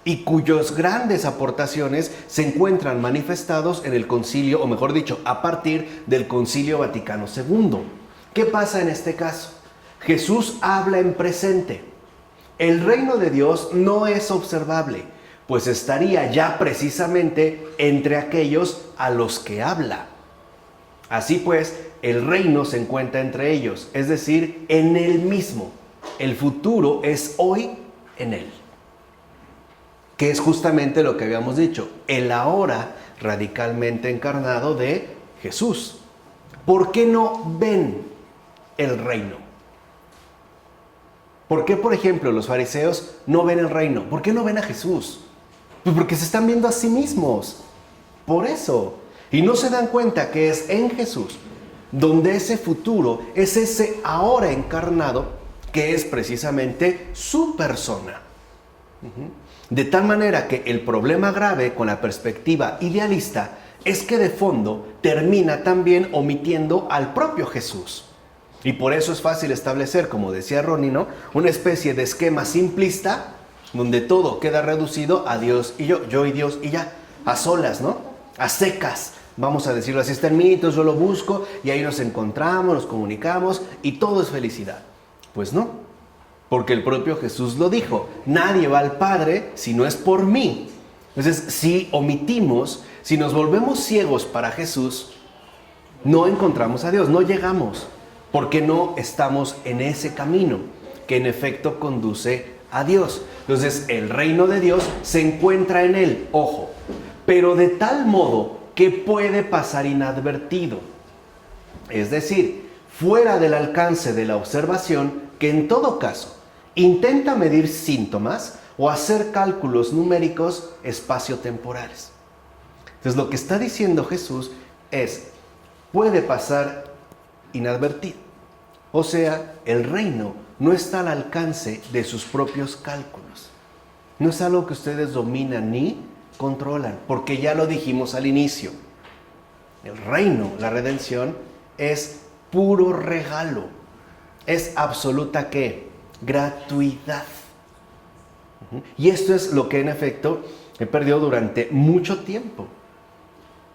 y cuyas grandes aportaciones se encuentran manifestados en el concilio, o mejor dicho, a partir del Concilio Vaticano II. ¿Qué pasa en este caso? Jesús habla en presente. El reino de Dios no es observable, pues estaría ya precisamente entre aquellos a los que habla. Así pues, el reino se encuentra entre ellos, es decir, en él mismo. El futuro es hoy en él. Que es justamente lo que habíamos dicho, el ahora radicalmente encarnado de Jesús. ¿Por qué no ven el reino? ¿Por qué, por ejemplo, los fariseos no ven el reino? ¿Por qué no ven a Jesús? Pues porque se están viendo a sí mismos. Por eso. Y no se dan cuenta que es en Jesús donde ese futuro es ese ahora encarnado que es precisamente su persona. De tal manera que el problema grave con la perspectiva idealista es que de fondo termina también omitiendo al propio Jesús. Y por eso es fácil establecer, como decía Ronnie, ¿no?, una especie de esquema simplista donde todo queda reducido a Dios y yo y Dios y ya, a solas, ¿no?, a secas, vamos a decirlo así. Está en mí, entonces yo lo busco y ahí nos encontramos, nos comunicamos y todo es felicidad. Pues no, porque el propio Jesús lo dijo: nadie va al Padre si no es por mí. Entonces, si omitimos, si nos volvemos ciegos para Jesús, no encontramos a Dios, no llegamos, porque no estamos en ese camino que en efecto conduce a Dios. Entonces, el reino de Dios se encuentra en él, ojo, pero de tal modo que puede pasar inadvertido. Es decir, fuera del alcance de la observación, que en todo caso intenta medir síntomas o hacer cálculos numéricos espaciotemporales. Entonces, lo que está diciendo Jesús es: puede pasar inadvertido. O sea, el reino no está al alcance de sus propios cálculos. No es algo que ustedes dominan ni controlan, porque ya lo dijimos al inicio. El reino, la redención, es puro regalo. Es absoluta, ¿qué? Gratuidad. Y esto es lo que en efecto he perdido durante mucho tiempo.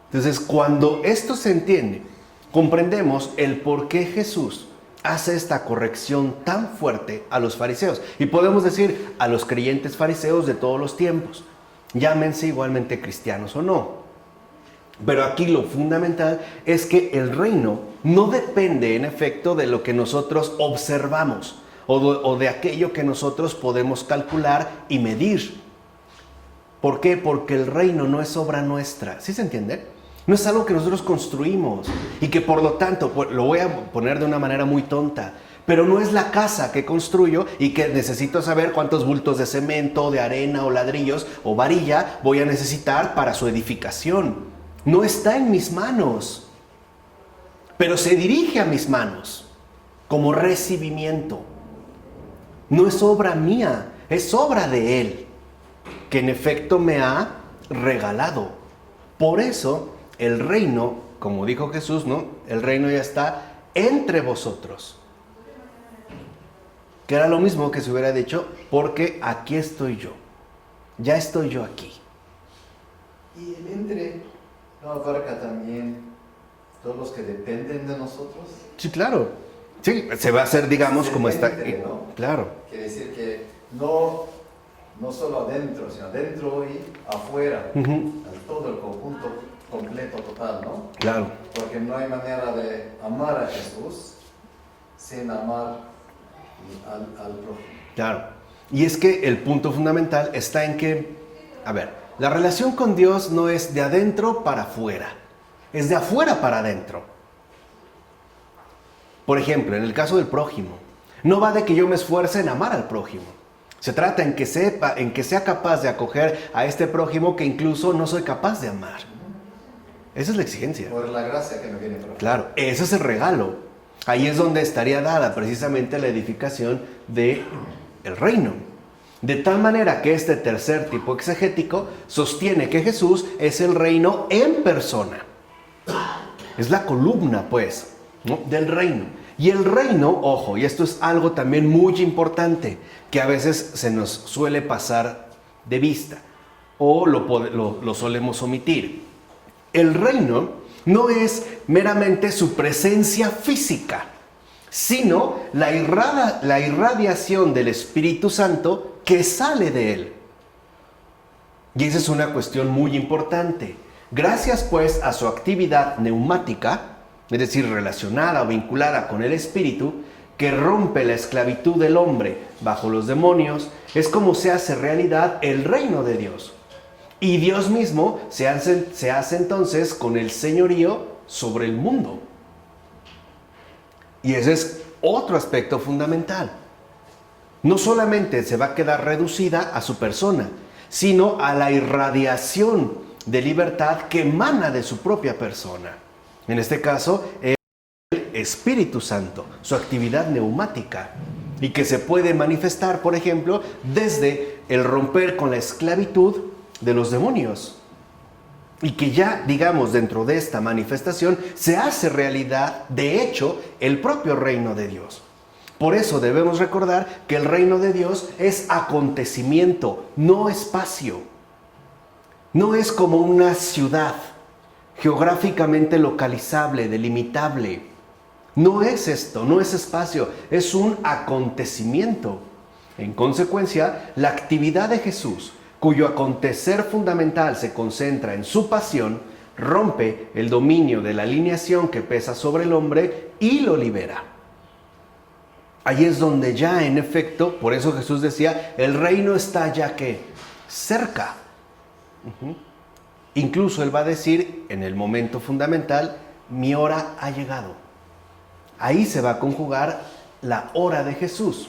Entonces, cuando esto se entiende, comprendemos el por qué Jesús hace esta corrección tan fuerte a los fariseos. Y podemos decir a los creyentes fariseos de todos los tiempos, llámense igualmente cristianos o no. Pero aquí lo fundamental es que el reino no depende en efecto de lo que nosotros observamos o de aquello que nosotros podemos calcular y medir. ¿Por qué? Porque el reino no es obra nuestra. ¿Sí se entiende? No es algo que nosotros construimos y que por lo tanto, lo voy a poner de una manera muy tonta, pero no es la casa que construyo y que necesito saber cuántos bultos de cemento, de arena o ladrillos o varilla voy a necesitar para su edificación. No está en mis manos, pero se dirige a mis manos como recibimiento. No es obra mía, es obra de Él, que en efecto me ha regalado. Por eso el reino, como dijo Jesús, ¿no? El reino ya está entre vosotros. Que era lo mismo que se hubiera dicho, porque aquí estoy yo. Ya estoy yo aquí. Y el entre no abarca también todos los que dependen de nosotros. Sí, claro. Sí, se va a hacer, digamos, como está. ¿No? Claro. Quiere decir que no solo adentro, sino adentro y afuera. Todo el conjunto completo, total, ¿no? Claro. Porque no hay manera de amar a Jesús sin amar al prójimo. Claro. Y es que el punto fundamental está en que, a ver, la relación con Dios no es de adentro para afuera, es de afuera para adentro. Por ejemplo, en el caso del prójimo, no va de que yo me esfuerce en amar al prójimo. Se trata en que sea capaz de acoger a este prójimo que incluso no soy capaz de amar. Esa es la exigencia. Por la gracia que me viene por Claro, ese es el regalo. Ahí es donde estaría dada precisamente la edificación del reino. De tal manera que este tercer tipo exegético sostiene que Jesús es el reino en persona. Es la columna, pues, ¿no? Del reino. Y el reino, ojo, y esto es algo también muy importante, que a veces se nos suele pasar de vista o lo solemos omitir. El reino no es meramente su presencia física, sino la irradiación del Espíritu Santo que sale de él. Y esa es una cuestión muy importante. Gracias pues a su actividad neumática, es decir, relacionada o vinculada con el Espíritu, que rompe la esclavitud del hombre bajo los demonios, es como se hace realidad el reino de Dios. Y Dios mismo se hace entonces con el señorío sobre el mundo. Y ese es otro aspecto fundamental. No solamente se va a quedar reducida a su persona, sino a la irradiación de libertad que emana de su propia persona. En este caso, el Espíritu Santo, su actividad neumática, y que se puede manifestar, por ejemplo, desde el romper con la esclavitud de los demonios. Y que ya, digamos, dentro de esta manifestación se hace realidad, de hecho, el propio reino de Dios. Por eso debemos recordar que el reino de Dios es acontecimiento, no espacio. No es como una ciudad geográficamente localizable, delimitable. No es esto, no es espacio, es un acontecimiento. En consecuencia, la actividad de Jesús, cuyo acontecer fundamental se concentra en su pasión, rompe el dominio de la alineación que pesa sobre el hombre y lo libera. Ahí es donde ya, en efecto, por eso Jesús decía, el reino está ya que cerca. Incluso Él va a decir, en el momento fundamental, mi hora ha llegado. Ahí se va a conjugar la hora de Jesús.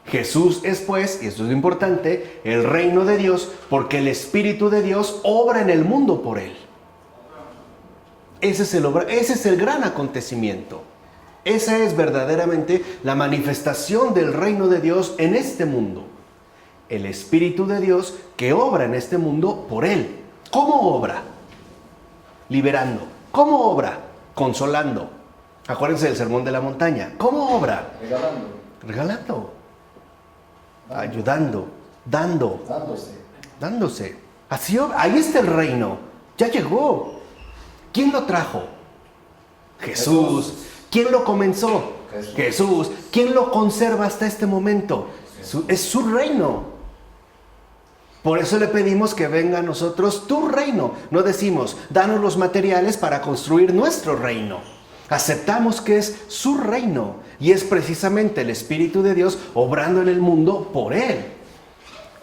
Jesús es, pues, y esto es lo importante, el reino de Dios, porque el Espíritu de Dios obra en el mundo por Él. Ese es el gran acontecimiento. Esa es verdaderamente la manifestación del reino de Dios en este mundo. El Espíritu de Dios que obra en este mundo por Él. ¿Cómo obra? Liberando. ¿Cómo obra? Consolando. Acuérdense del Sermón de la Montaña. ¿Cómo obra? Regalando. Ayudando. Dándose. Así obra. Ahí está el reino. Ya llegó. ¿Quién lo trajo? Jesús. ¿Quién lo comenzó? Jesús. ¿Quién lo conserva hasta este momento? Es su reino. Por eso le pedimos que venga a nosotros tu reino. No decimos, danos los materiales para construir nuestro reino. Aceptamos que es su reino y es precisamente el Espíritu de Dios obrando en el mundo por Él.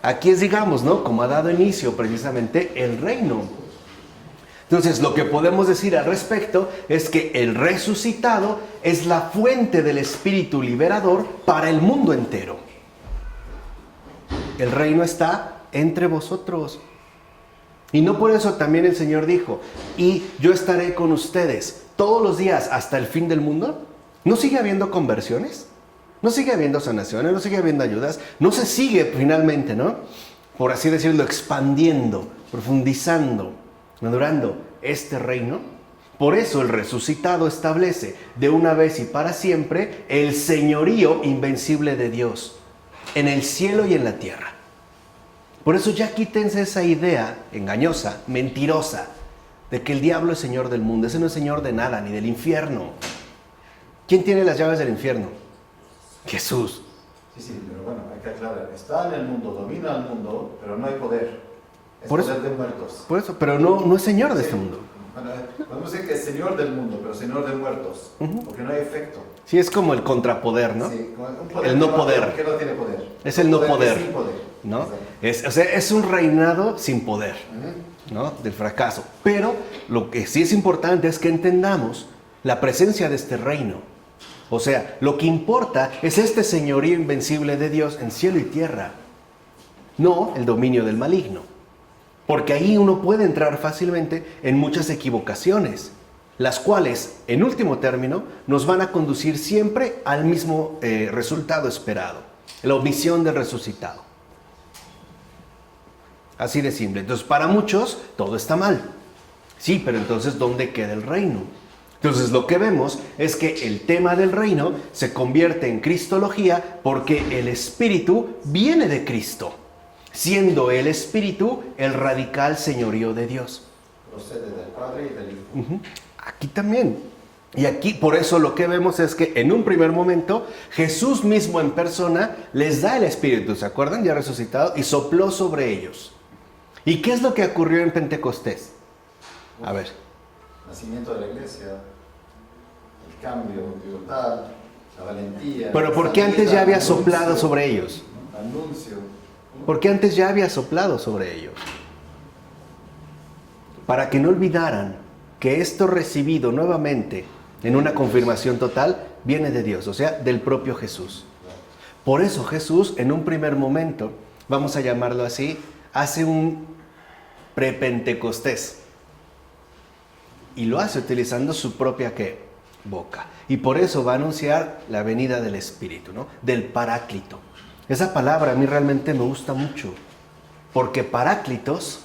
Aquí es, digamos, ¿no? Como ha dado inicio precisamente el reino. Entonces, lo que podemos decir al respecto es que el resucitado es la fuente del Espíritu liberador para el mundo entero. El reino está entre vosotros. Y no por eso también el Señor dijo, y yo estaré con ustedes todos los días hasta el fin del mundo. ¿No sigue habiendo conversiones? ¿No sigue habiendo sanaciones? ¿No sigue habiendo ayudas? ¿No se sigue finalmente, no? Por así decirlo, expandiendo, profundizando, madurando este reino. Por eso el resucitado establece de una vez y para siempre el señorío invencible de Dios en el cielo y en la tierra. Por eso ya quítense esa idea engañosa, mentirosa, de que el diablo es señor del mundo. Ese no es señor de nada, ni del infierno. ¿Quién tiene las llaves del infierno? Jesús. Sí, pero bueno, hay que aclarar. Está en el mundo, domina el mundo, pero no hay poder. Es Por poder eso, de muertos. Por eso, pero no es señor de este mundo. Bueno, podemos decir que es señor del mundo, pero señor de muertos, porque no hay efecto. Sí, es como el contrapoder, ¿no? Sí, un poder El no poder. Que no tiene poder. Es el no poder, Sin poder. ¿no? Exacto. Es un reinado sin poder, ¿no? Del fracaso. Pero lo que sí es importante es que entendamos la presencia de este reino. O sea, lo que importa es este señorío invencible de Dios en cielo y tierra, no el dominio del maligno. Porque ahí uno puede entrar fácilmente en muchas equivocaciones, las cuales, en último término, nos van a conducir siempre al mismo resultado esperado, la omisión del resucitado. Así de simple. Entonces, para muchos, todo está mal. Sí, pero entonces, ¿dónde queda el reino? Entonces, lo que vemos es que el tema del reino se convierte en cristología porque el Espíritu viene de Cristo, siendo el Espíritu el radical señorío de Dios. Procede del Padre y del Hijo. Aquí también. Y aquí, por eso lo que vemos es que en un primer momento, Jesús mismo en persona les da el Espíritu, ¿se acuerdan? Ya resucitado, y sopló sobre ellos. ¿Y qué es lo que ocurrió en Pentecostés? A ver. Nacimiento de la iglesia, el cambio total, la valentía. Pero ¿por qué antes ya había soplado sobre ellos? Anuncio. ¿Por qué antes ya había soplado sobre ellos? Para que no olvidaran que esto recibido nuevamente en una confirmación total viene de Dios, o sea, del propio Jesús. Por eso Jesús en un primer momento, vamos a llamarlo así, hace un prepentecostés. Y lo hace utilizando su propia ¿qué? Boca. Y por eso va a anunciar la venida del Espíritu, ¿no? Del Paráclito. Esa palabra a mí realmente me gusta mucho, porque Paráclitos,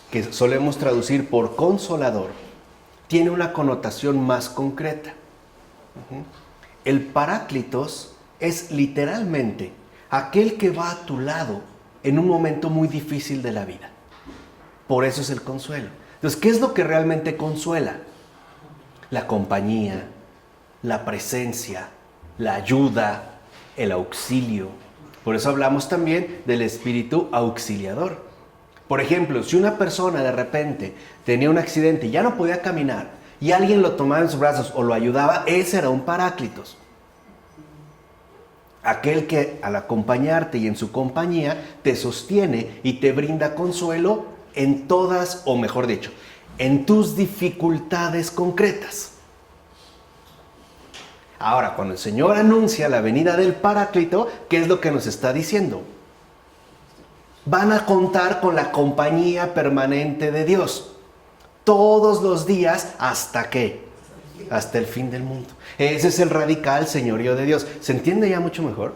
que solemos traducir por consolador, tiene una connotación más concreta. El Paráclitos es literalmente aquel que va a tu lado en un momento muy difícil de la vida. Por eso es el consuelo. Entonces, ¿qué es lo que realmente consuela? La compañía, la presencia, la ayuda, el auxilio. Por eso hablamos también del espíritu auxiliador. Por ejemplo, si una persona de repente tenía un accidente y ya no podía caminar y alguien lo tomaba en sus brazos o lo ayudaba, ese era un paráclitos. Aquel que al acompañarte y en su compañía te sostiene y te brinda consuelo en todas, o mejor dicho, en tus dificultades concretas. Ahora, cuando el Señor anuncia la venida del Paráclito, ¿qué es lo que nos está diciendo? Van a contar con la compañía permanente de Dios todos los días, ¿hasta qué? Hasta el fin del mundo. Ese es el radical señorío de Dios. ¿Se entiende ya mucho mejor?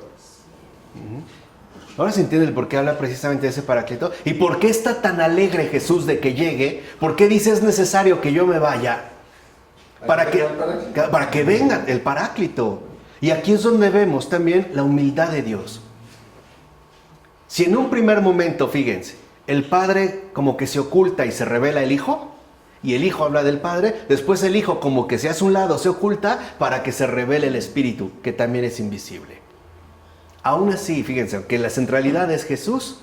Ahora se entiende el por qué habla precisamente de ese Paráclito. ¿Y por qué está tan alegre Jesús de que llegue? ¿Por qué dice es necesario que yo me vaya? Para que venga el Paráclito. Y aquí es donde vemos también la humildad de Dios. Si en un primer momento, fíjense, el Padre como que se oculta y se revela el Hijo, y el Hijo habla del Padre, después el Hijo como que se hace a un lado, se oculta para que se revele el Espíritu, que también es invisible. Aún así, fíjense, aunque la centralidad es Jesús,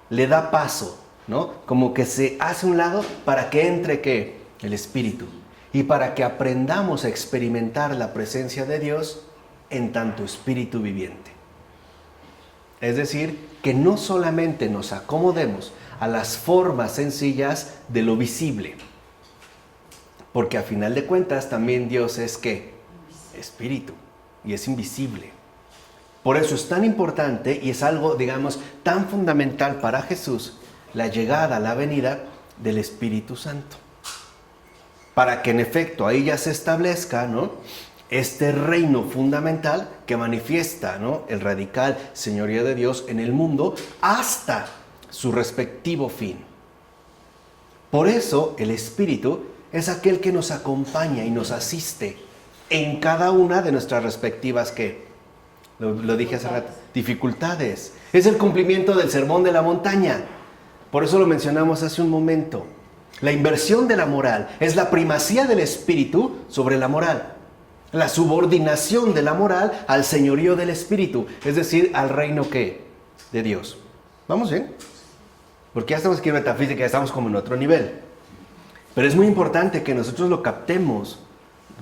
le da paso, ¿no? Como que se hace a un lado para que entre ¿qué? El Espíritu. Y para que aprendamos a experimentar la presencia de Dios en tanto Espíritu viviente. Es decir, que no solamente nos acomodemos a las formas sencillas de lo visible. Porque a final de cuentas también Dios es ¿qué? Espíritu. Y es invisible. Por eso es tan importante y es algo, digamos, tan fundamental para Jesús, la llegada, la venida del Espíritu Santo. Para que en efecto ahí ya se establezca, ¿no?, este reino fundamental que manifiesta, ¿no?, el radical señorío de Dios en el mundo hasta su respectivo fin. Por eso el Espíritu es aquel que nos acompaña y nos asiste en cada una de nuestras respectivas, ¿qué? Lo dije hace rato, dificultades. Es el cumplimiento del sermón de la montaña. Por eso lo mencionamos hace un momento. La inversión de la moral es la primacía del Espíritu sobre la moral. La subordinación de la moral al señorío del Espíritu, es decir, al reino ¿qué? De Dios. ¿Vamos bien? Porque ya estamos aquí en metafísica, ya estamos como en otro nivel. Pero es muy importante que nosotros lo captemos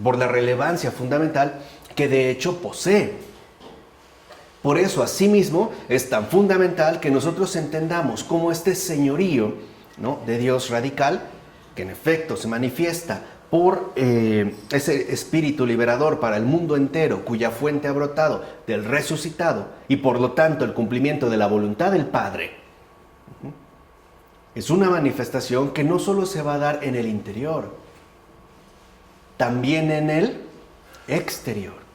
por la relevancia fundamental que de hecho posee. Por eso, asimismo, es tan fundamental que nosotros entendamos cómo este señorío, ¿no?, de Dios radical, que en efecto se manifiesta por ese espíritu liberador para el mundo entero, cuya fuente ha brotado del resucitado, y por lo tanto el cumplimiento de la voluntad del Padre, es una manifestación que no solo se va a dar en el interior, también en el exterior.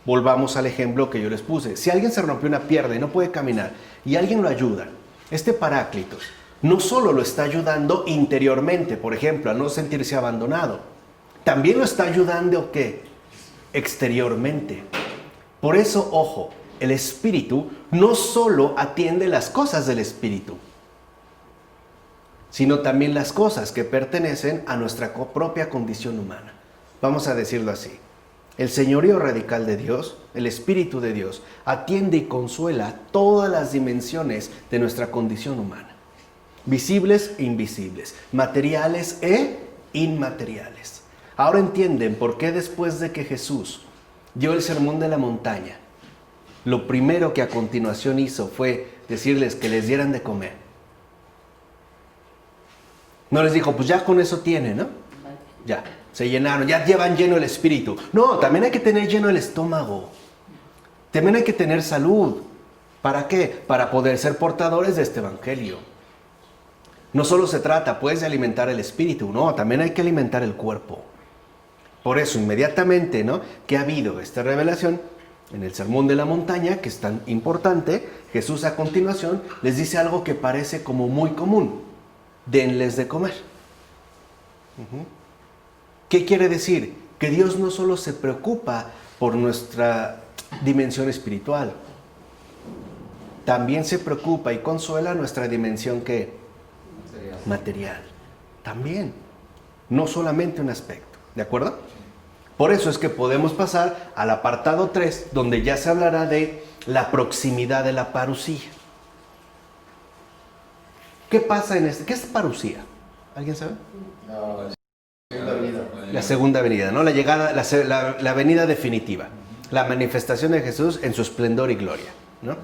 Volvamos al ejemplo que yo les puse. Si alguien se rompió una pierna y no puede caminar, y alguien lo ayuda, este Paráclitos no solo lo está ayudando interiormente, por ejemplo, a no sentirse abandonado, también lo está ayudando, ¿qué? Exteriormente. Por eso, ojo, el Espíritu no solo atiende las cosas del Espíritu, sino también las cosas que pertenecen a nuestra propia condición humana. Vamos a decirlo así. El señorío radical de Dios, el Espíritu de Dios, atiende y consuela todas las dimensiones de nuestra condición humana. Visibles e invisibles, materiales e inmateriales. Ahora entienden por qué después de que Jesús dio el sermón de la montaña, lo primero que a continuación hizo fue decirles que les dieran de comer. No les dijo, pues ya con eso tienen, ¿no? Ya, se llenaron, ya llevan lleno el espíritu. No, también hay que tener lleno el estómago. También hay que tener salud. ¿Para qué? Para poder ser portadores de este evangelio. No solo se trata, pues, de alimentar el espíritu, no, también hay que alimentar el cuerpo. Por eso, inmediatamente, ¿no?, que ha habido esta revelación en el sermón de la montaña, que es tan importante, Jesús a continuación les dice algo que parece como muy común: denles de comer. ¿Qué quiere decir? Que Dios no solo se preocupa por nuestra dimensión espiritual, también se preocupa y consuela nuestra dimensión ¿qué? Material. También, no solamente un aspecto, ¿de acuerdo? Por eso es que podemos pasar al apartado 3, donde ya se hablará de la proximidad de la parusía. ¿Qué pasa en este? ¿Qué es parusía? ¿Alguien sabe? La segunda venida, ¿no? La llegada, la venida definitiva. La manifestación de Jesús en su esplendor y gloria, ¿no?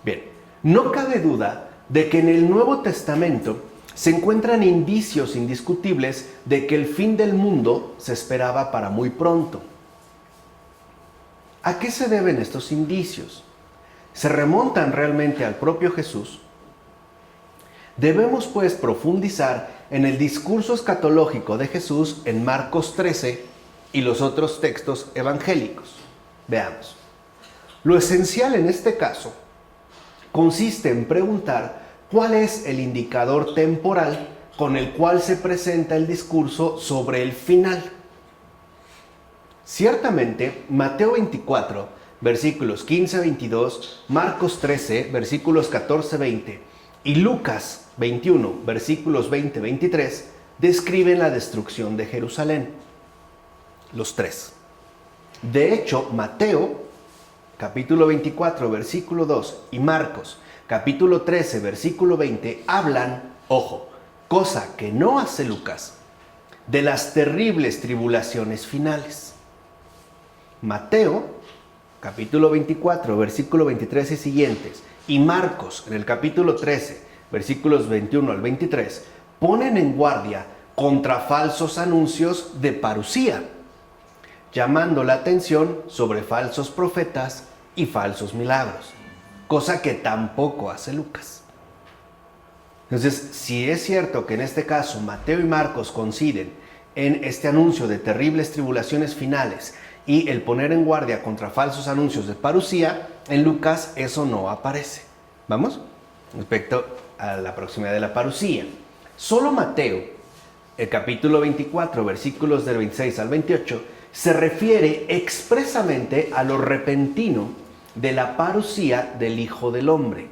Bien, no cabe duda de que en el Nuevo Testamento se encuentran indicios indiscutibles de que el fin del mundo se esperaba para muy pronto. ¿A qué se deben estos indicios? ¿Se remontan realmente al propio Jesús? Debemos pues profundizar en el discurso escatológico de Jesús en Marcos 13 y los otros textos evangélicos. Veamos. Lo esencial en este caso consiste en preguntar cuál es el indicador temporal con el cual se presenta el discurso sobre el final. Ciertamente, Mateo 24, versículos 15-22, Marcos 13, versículos 14-20 y Lucas 21, versículos 20-23, describen la destrucción de Jerusalén. Los tres. De hecho, Mateo, capítulo 24, versículo 2, y Marcos, capítulo 13, versículo 20, hablan, ojo, cosa que no hace Lucas, de las terribles tribulaciones finales. Mateo, capítulo 24, versículo 23 y siguientes, y Marcos, en el capítulo 13, versículos 21 al 23, ponen en guardia contra falsos anuncios de parusía, llamando la atención sobre falsos profetas y falsos milagros, cosa que tampoco hace Lucas. Entonces, si es cierto que en este caso Mateo y Marcos coinciden en este anuncio de terribles tribulaciones finales y el poner en guardia contra falsos anuncios de parusía, en Lucas eso no aparece. ¿Vamos? Respecto a la proximidad de la parusía. Solo Mateo, el capítulo 24, versículos del 26 al 28, se refiere expresamente a lo repentino de la parusía del Hijo del Hombre.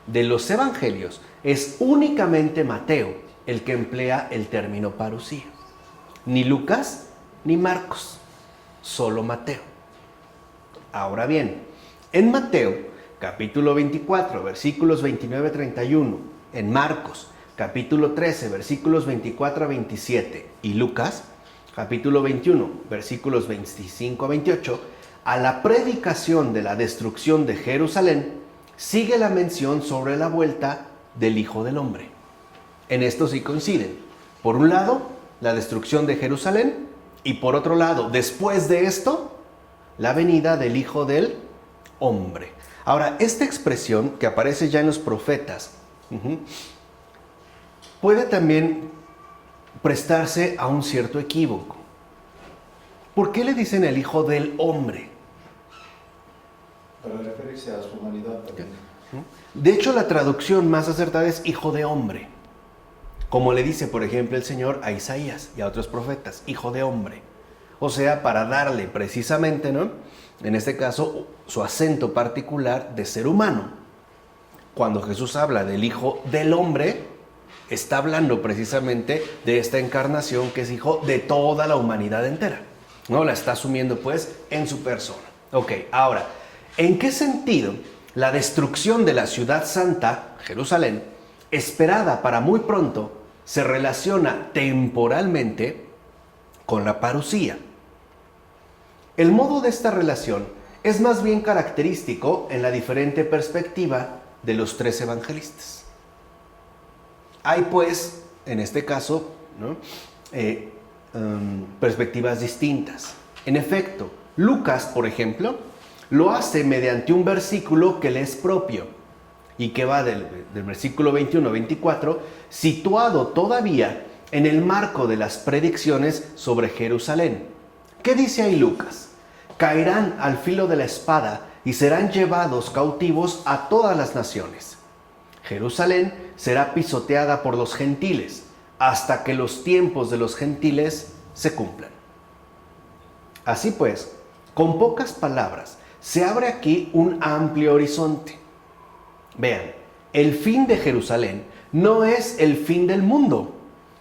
De los evangelios, es únicamente Mateo el que emplea el término parusía. Ni Lucas ni Marcos, solo Mateo. Ahora bien, en Mateo, capítulo 24, versículos 29-31, en Marcos, capítulo 13, versículos 24 a 27, y Lucas, capítulo 21, versículos 25 a 28, a la predicación de la destrucción de Jerusalén, sigue la mención sobre la vuelta del Hijo del Hombre. En esto sí coinciden. Por un lado, la destrucción de Jerusalén, y por otro lado, después de esto, la venida del Hijo del Hombre. Ahora, esta expresión que aparece ya en los profetas, puede también prestarse a un cierto equívoco. ¿Por qué le dicen el Hijo del Hombre? Para referirse a su humanidad también. De hecho, la traducción más acertada es Hijo de Hombre. Como le dice, por ejemplo, el Señor a Isaías y a otros profetas, Hijo de Hombre. O sea, para darle precisamente, ¿no?, en este caso, su acento particular de ser humano. Cuando Jesús habla del Hijo del Hombre, está hablando precisamente de esta encarnación que es hijo de toda la humanidad entera, ¿no? La está asumiendo pues en su persona. Ok, ahora, ¿en qué sentido la destrucción de la ciudad santa, Jerusalén, esperada para muy pronto, se relaciona temporalmente con la parusía? El modo de esta relación es más bien característico en la diferente perspectiva de los tres evangelistas. Hay pues, en este caso, ¿no?, perspectivas distintas. En efecto, Lucas, por ejemplo, lo hace mediante un versículo que le es propio y que va del versículo 21 a 24, situado todavía en el marco de las predicciones sobre Jerusalén. ¿Qué dice ahí Lucas? Caerán al filo de la espada y serán llevados cautivos a todas las naciones. Jerusalén será pisoteada por los gentiles hasta que los tiempos de los gentiles se cumplan. Así pues, con pocas palabras, se abre aquí un amplio horizonte. Vean, el fin de Jerusalén no es el fin del mundo,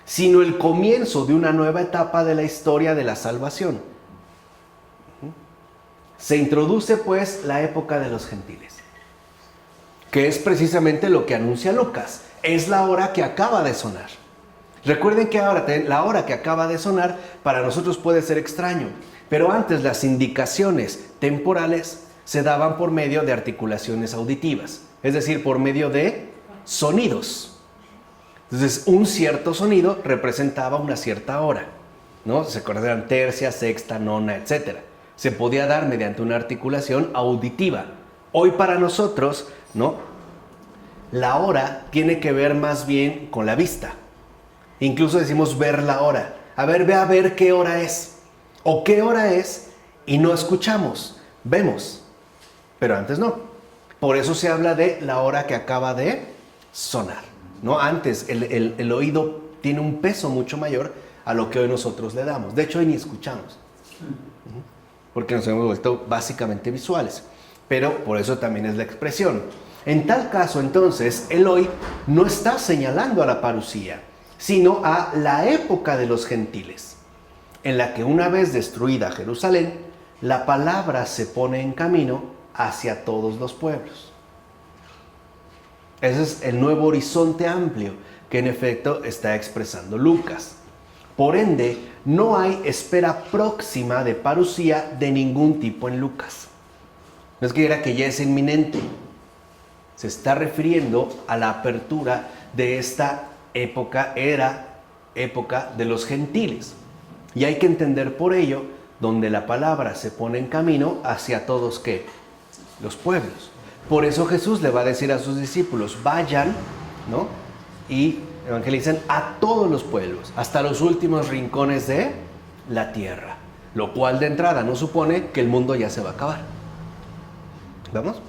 sino el comienzo de una nueva etapa de la historia de la salvación. Se introduce pues la época de los gentiles, que es precisamente lo que anuncia Lucas. Es la hora que acaba de sonar. Recuerden que ahora la hora que acaba de sonar para nosotros puede ser extraño, pero antes las indicaciones temporales se daban por medio de articulaciones auditivas, es decir, por medio de sonidos. Entonces, un cierto sonido representaba una cierta hora, ¿no? Se acordarán tercia, sexta, nona, etc. Se podía dar mediante una articulación auditiva. Hoy para nosotros, ¿no?, la hora tiene que ver más bien con la vista. Incluso decimos ver la hora. A ver, ve a ver qué hora es. O qué hora es y no escuchamos, vemos. Pero antes no. Por eso se habla de la hora que acaba de sonar, ¿no? Antes el oído tiene un peso mucho mayor a lo que hoy nosotros le damos. De hecho, hoy ni escuchamos, porque nos hemos vuelto básicamente visuales. Pero por eso también es la expresión. En tal caso, entonces, el hoy no está señalando a la parusía, sino a la época de los gentiles, en la que una vez destruida Jerusalén, la palabra se pone en camino hacia todos los pueblos. Ese es el nuevo horizonte amplio que en efecto está expresando Lucas. Por ende, no hay espera próxima de parusía de ningún tipo en Lucas. No es que diga que ya es inminente. Se está refiriendo a la apertura de esta época de los gentiles. Y hay que entender por ello, donde la palabra se pone en camino hacia todos, ¿qué? Los pueblos. Por eso Jesús le va a decir a sus discípulos, vayan, ¿no? Y evangelicen a todos los pueblos, hasta los últimos rincones de la tierra. Lo cual de entrada no supone que el mundo ya se va a acabar. ¿Vamos?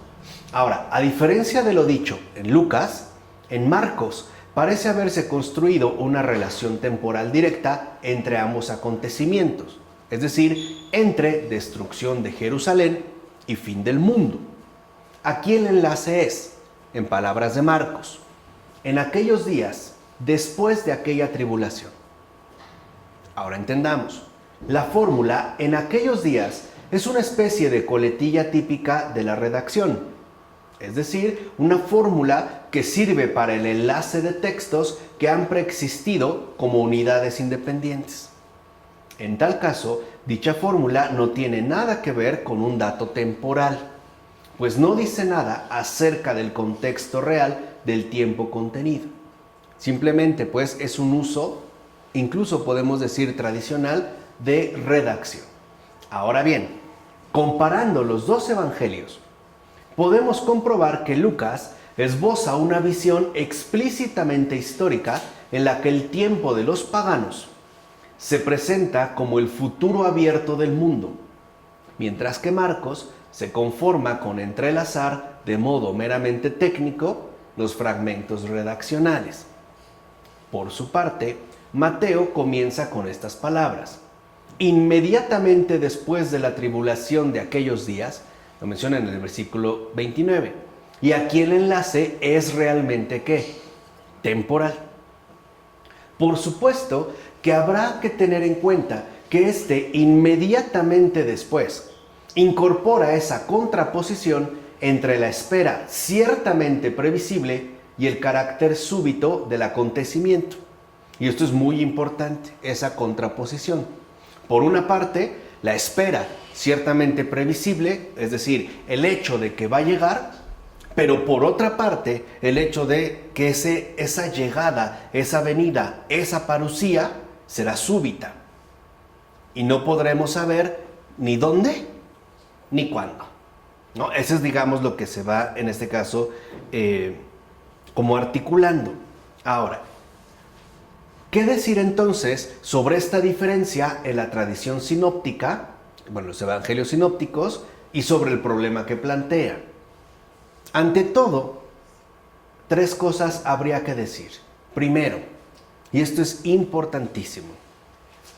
Ahora, a diferencia de lo dicho en Lucas, en Marcos parece haberse construido una relación temporal directa entre ambos acontecimientos, es decir, entre destrucción de Jerusalén y fin del mundo. Aquí el enlace es, en palabras de Marcos, en aquellos días, después de aquella tribulación. Ahora entendamos, la fórmula en aquellos días es una especie de coletilla típica de la redacción, es decir, una fórmula que sirve para el enlace de textos que han preexistido como unidades independientes. En tal caso, dicha fórmula no tiene nada que ver con un dato temporal, pues no dice nada acerca del contexto real del tiempo contenido. Simplemente, pues, es un uso, incluso podemos decir tradicional, de redacción. Ahora bien, comparando los dos evangelios, podemos comprobar que Lucas esboza una visión explícitamente histórica en la que el tiempo de los paganos se presenta como el futuro abierto del mundo, mientras que Marcos se conforma con entrelazar de modo meramente técnico los fragmentos redaccionales. Por su parte, Mateo comienza con estas palabras. Inmediatamente después de la tribulación de aquellos días, lo menciona en el versículo 29, y aquí el enlace es realmente ¿qué? Temporal. Por supuesto que habrá que tener en cuenta que este inmediatamente después incorpora esa contraposición entre la espera ciertamente previsible y el carácter súbito del acontecimiento. Y esto es muy importante, esa contraposición. Por una parte, la espera ciertamente previsible, es decir, el hecho de que va a llegar, pero por otra parte, el hecho de que esa llegada, esa venida, esa parusía será súbita. Y no podremos saber ni dónde ni cuándo, ¿no? Eso es, digamos, lo que se va, en este caso, como articulando. Ahora, ¿qué decir entonces sobre esta diferencia en la tradición sinóptica, bueno, los evangelios sinópticos, y sobre el problema que plantea? Ante todo, tres cosas habría que decir. Primero, y esto es importantísimo,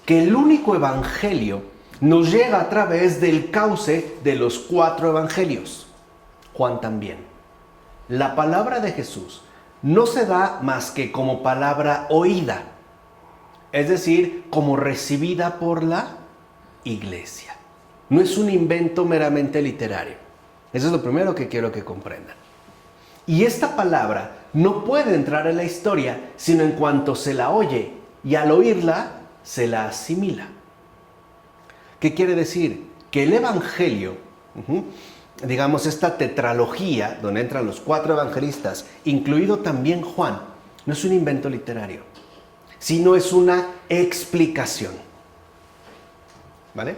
que el único evangelio nos llega a través del cauce de los 4 evangelios. Juan también. La palabra de Jesús no se da más que como palabra oída, es decir, como recibida por la iglesia. No es un invento meramente literario. Eso es lo primero que quiero que comprendan. Y esta palabra no puede entrar en la historia sino en cuanto se la oye, y al oírla se la asimila. ¿Qué quiere decir? Que el evangelio, digamos esta tetralogía donde entran los 4 evangelistas, incluido también Juan, no es un invento literario, sino es una explicación. ¿Vale?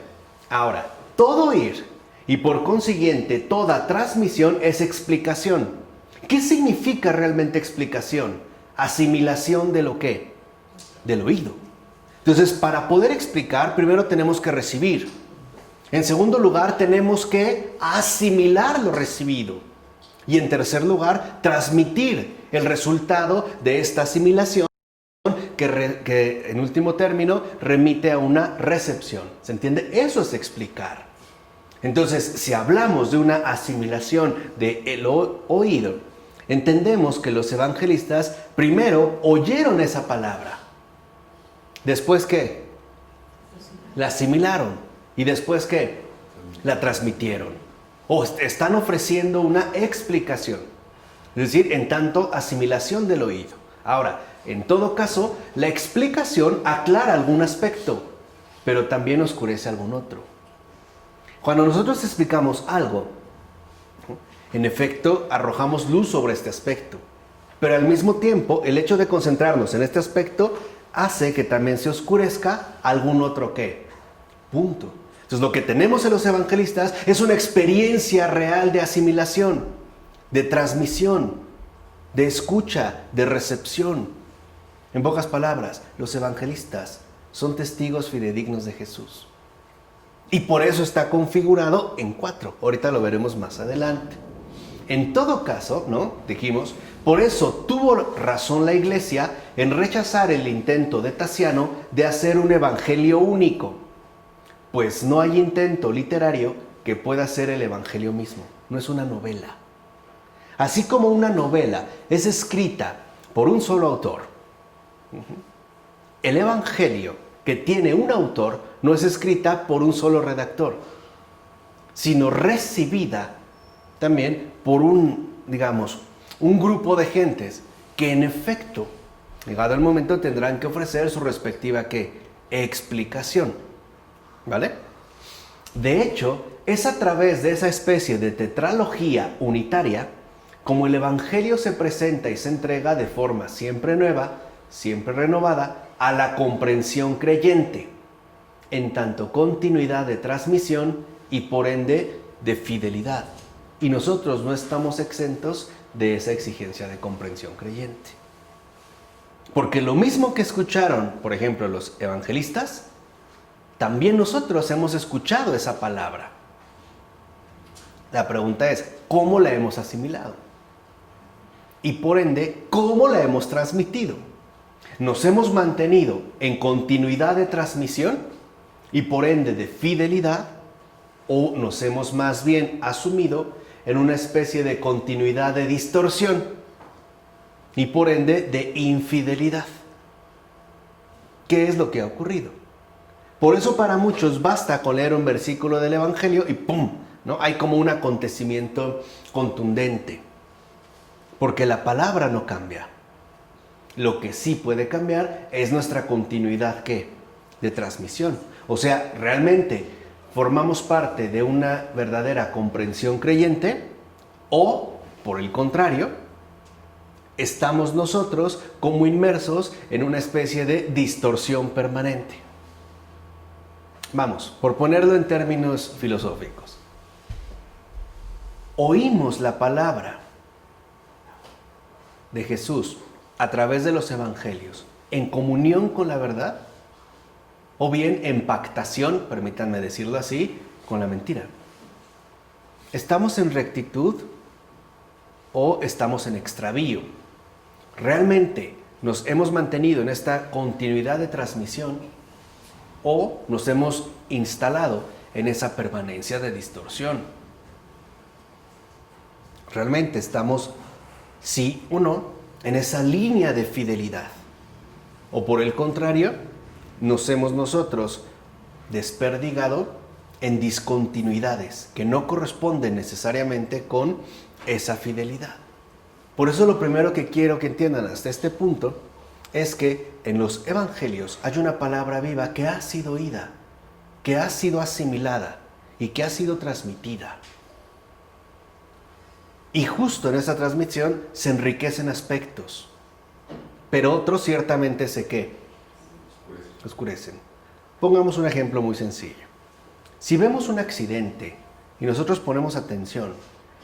Ahora, todo oír y por consiguiente toda transmisión es explicación. ¿Qué significa realmente explicación? Asimilación de lo que, del oído. Entonces, para poder explicar, primero tenemos que recibir. En segundo lugar, tenemos que asimilar lo recibido. Y en tercer lugar, transmitir el resultado de esta asimilación que en último término remite a una recepción. ¿Se entiende? Eso es explicar. Entonces, si hablamos de una asimilación del oído, entendemos que los evangelistas primero oyeron esa palabra. ¿Después qué? La asimilaron. ¿Y después qué? La transmitieron. O están ofreciendo una explicación. Es decir, en tanto asimilación del oído. Ahora, en todo caso, la explicación aclara algún aspecto, pero también oscurece algún otro. Cuando nosotros explicamos algo, en efecto, arrojamos luz sobre este aspecto. Pero al mismo tiempo, el hecho de concentrarnos en este aspecto hace que también se oscurezca algún otro ¿qué? Punto. Entonces, lo que tenemos en los evangelistas es una experiencia real de asimilación, de transmisión, de escucha, de recepción. En pocas palabras, los evangelistas son testigos fidedignos de Jesús. Y por eso está configurado en 4. Ahorita lo veremos más adelante. En todo caso, ¿no? Dijimos, por eso tuvo razón la Iglesia en rechazar el intento de Tatiano de hacer un evangelio único, pues no hay intento literario que pueda ser el evangelio mismo. No es una novela. Así como una novela es escrita por un solo autor, el evangelio que tiene un autor no es escrita por un solo redactor, sino recibida también por un grupo de gentes que en efecto, llegado el momento, tendrán que ofrecer su respectiva ¿qué? Explicación. ¿Vale? De hecho, es a través de esa especie de tetralogía unitaria como el Evangelio se presenta y se entrega de forma siempre nueva, siempre renovada, a la comprensión creyente, en tanto continuidad de transmisión y por ende de fidelidad. Y nosotros no estamos exentos de esa exigencia de comprensión creyente. Porque lo mismo que escucharon, por ejemplo, los evangelistas, también nosotros hemos escuchado esa palabra. La pregunta es, ¿cómo la hemos asimilado? Y por ende, ¿cómo la hemos transmitido? ¿Nos hemos mantenido en continuidad de transmisión y por ende de fidelidad? ¿O nos hemos más bien asumido en una especie de continuidad de distorsión y por ende de infidelidad? ¿Qué es lo que ha ocurrido? Por eso para muchos basta con leer un versículo del Evangelio y ¡pum!, ¿no? Hay como un acontecimiento contundente. Porque la palabra no cambia. Lo que sí puede cambiar es nuestra continuidad ¿qué? De transmisión. O sea, realmente formamos parte de una verdadera comprensión creyente o, por el contrario, estamos nosotros como inmersos en una especie de distorsión permanente. Vamos, por ponerlo en términos filosóficos. Oímos la palabra de Jesús a través de los evangelios en comunión con la verdad o bien en pactación, permítanme decirlo así, con la mentira. ¿Estamos en rectitud o estamos en extravío? ¿Realmente nos hemos mantenido en esta continuidad de transmisión o nos hemos instalado en esa permanencia de distorsión? ¿Realmente estamos, sí o no, en esa línea de fidelidad? ¿O por el contrario, nos hemos nosotros desperdigado en discontinuidades que no corresponden necesariamente con esa fidelidad? Por eso lo primero que quiero que entiendan hasta este punto es que en los evangelios hay una palabra viva que ha sido oída, que ha sido asimilada y que ha sido transmitida. Y justo en esa transmisión se enriquecen aspectos, pero otros ciertamente se oscurecen. Pongamos un ejemplo muy sencillo. Si vemos un accidente y nosotros ponemos atención,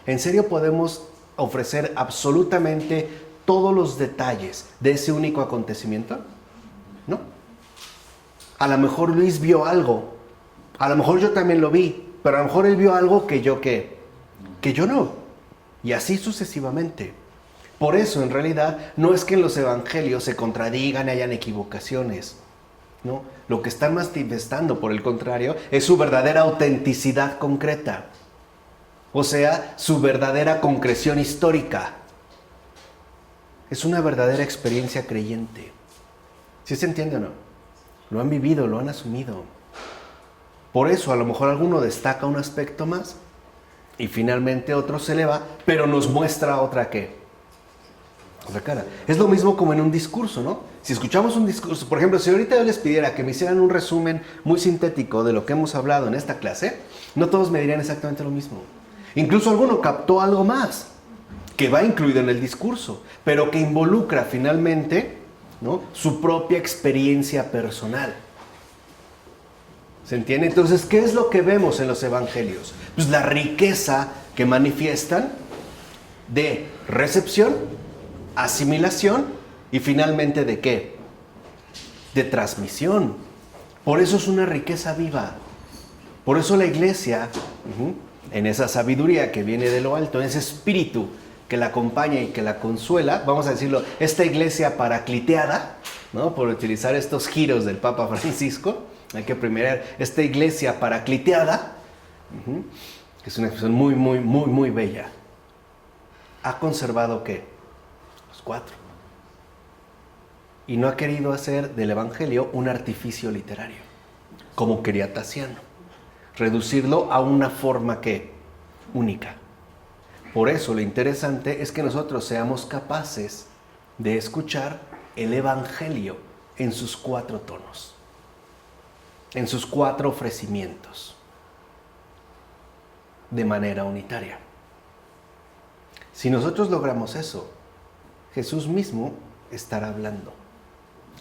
¿en serio podemos ofrecer absolutamente todos los detalles de ese único acontecimiento? No. A lo mejor Luis vio algo, a lo mejor yo también lo vi, pero a lo mejor él vio algo que yo no. Y así sucesivamente. Por eso, en realidad, no es que en los evangelios se contradigan y hayan equivocaciones, ¿no? Lo que están manifestando, por el contrario, es su verdadera autenticidad concreta. O sea, su verdadera concreción histórica. Es una verdadera experiencia creyente. ¿Sí se entiende o no? Lo han vivido, lo han asumido. Por eso, a lo mejor alguno destaca un aspecto más y finalmente otro se eleva, pero nos muestra otra ¿qué? otra cara. Es lo mismo como en un discurso, ¿no? Si escuchamos un discurso, por ejemplo, si ahorita yo les pidiera que me hicieran un resumen muy sintético de lo que hemos hablado en esta clase, no todos me dirían exactamente lo mismo. Incluso alguno captó algo más, que va incluido en el discurso, pero que involucra finalmente, ¿no?, su propia experiencia personal. ¿Se entiende? Entonces, ¿qué es lo que vemos en los evangelios? Pues la riqueza que manifiestan de recepción, asimilación y finalmente ¿de qué? De transmisión. Por eso es una riqueza viva. Por eso la iglesia, en esa sabiduría que viene de lo alto, en ese espíritu que la acompaña y que la consuela, vamos a decirlo, esta iglesia paracliteada, ¿no?, por utilizar estos giros del Papa Francisco, hay que primerar esta iglesia paracliteada, que es una expresión muy, muy, muy, muy bella. ¿Ha conservado qué? Los 4. Y no ha querido hacer del evangelio un artificio literario, como quería Tasiano. Reducirlo a una forma que única. Por eso lo interesante es que nosotros seamos capaces de escuchar el evangelio en sus 4 tonos, en sus 4 ofrecimientos, de manera unitaria. Si nosotros logramos eso, Jesús mismo estará hablando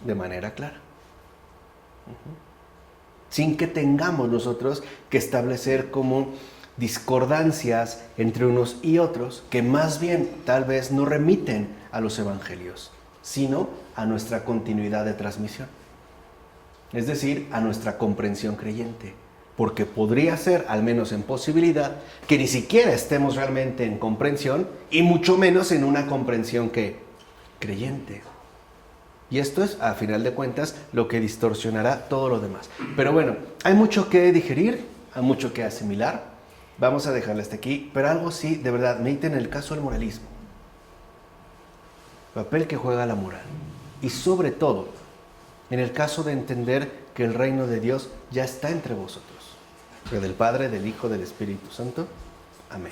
de manera clara. Sin que tengamos nosotros que establecer como discordancias entre unos y otros, que más bien tal vez no remiten a los evangelios, sino a nuestra continuidad de transmisión. Es decir, a nuestra comprensión creyente. Porque podría ser, al menos en posibilidad, que ni siquiera estemos realmente en comprensión y mucho menos en una comprensión que creyente. Y esto es, a final de cuentas, lo que distorsionará todo lo demás. Pero bueno, hay mucho que digerir, hay mucho que asimilar. Vamos a dejarlo hasta aquí, pero algo sí, de verdad, mediten en el caso del moralismo. El papel que juega la moral. Y sobre todo, en el caso de entender que el reino de Dios ya está entre vosotros. Del Padre, del Hijo, del Espíritu Santo. Amén.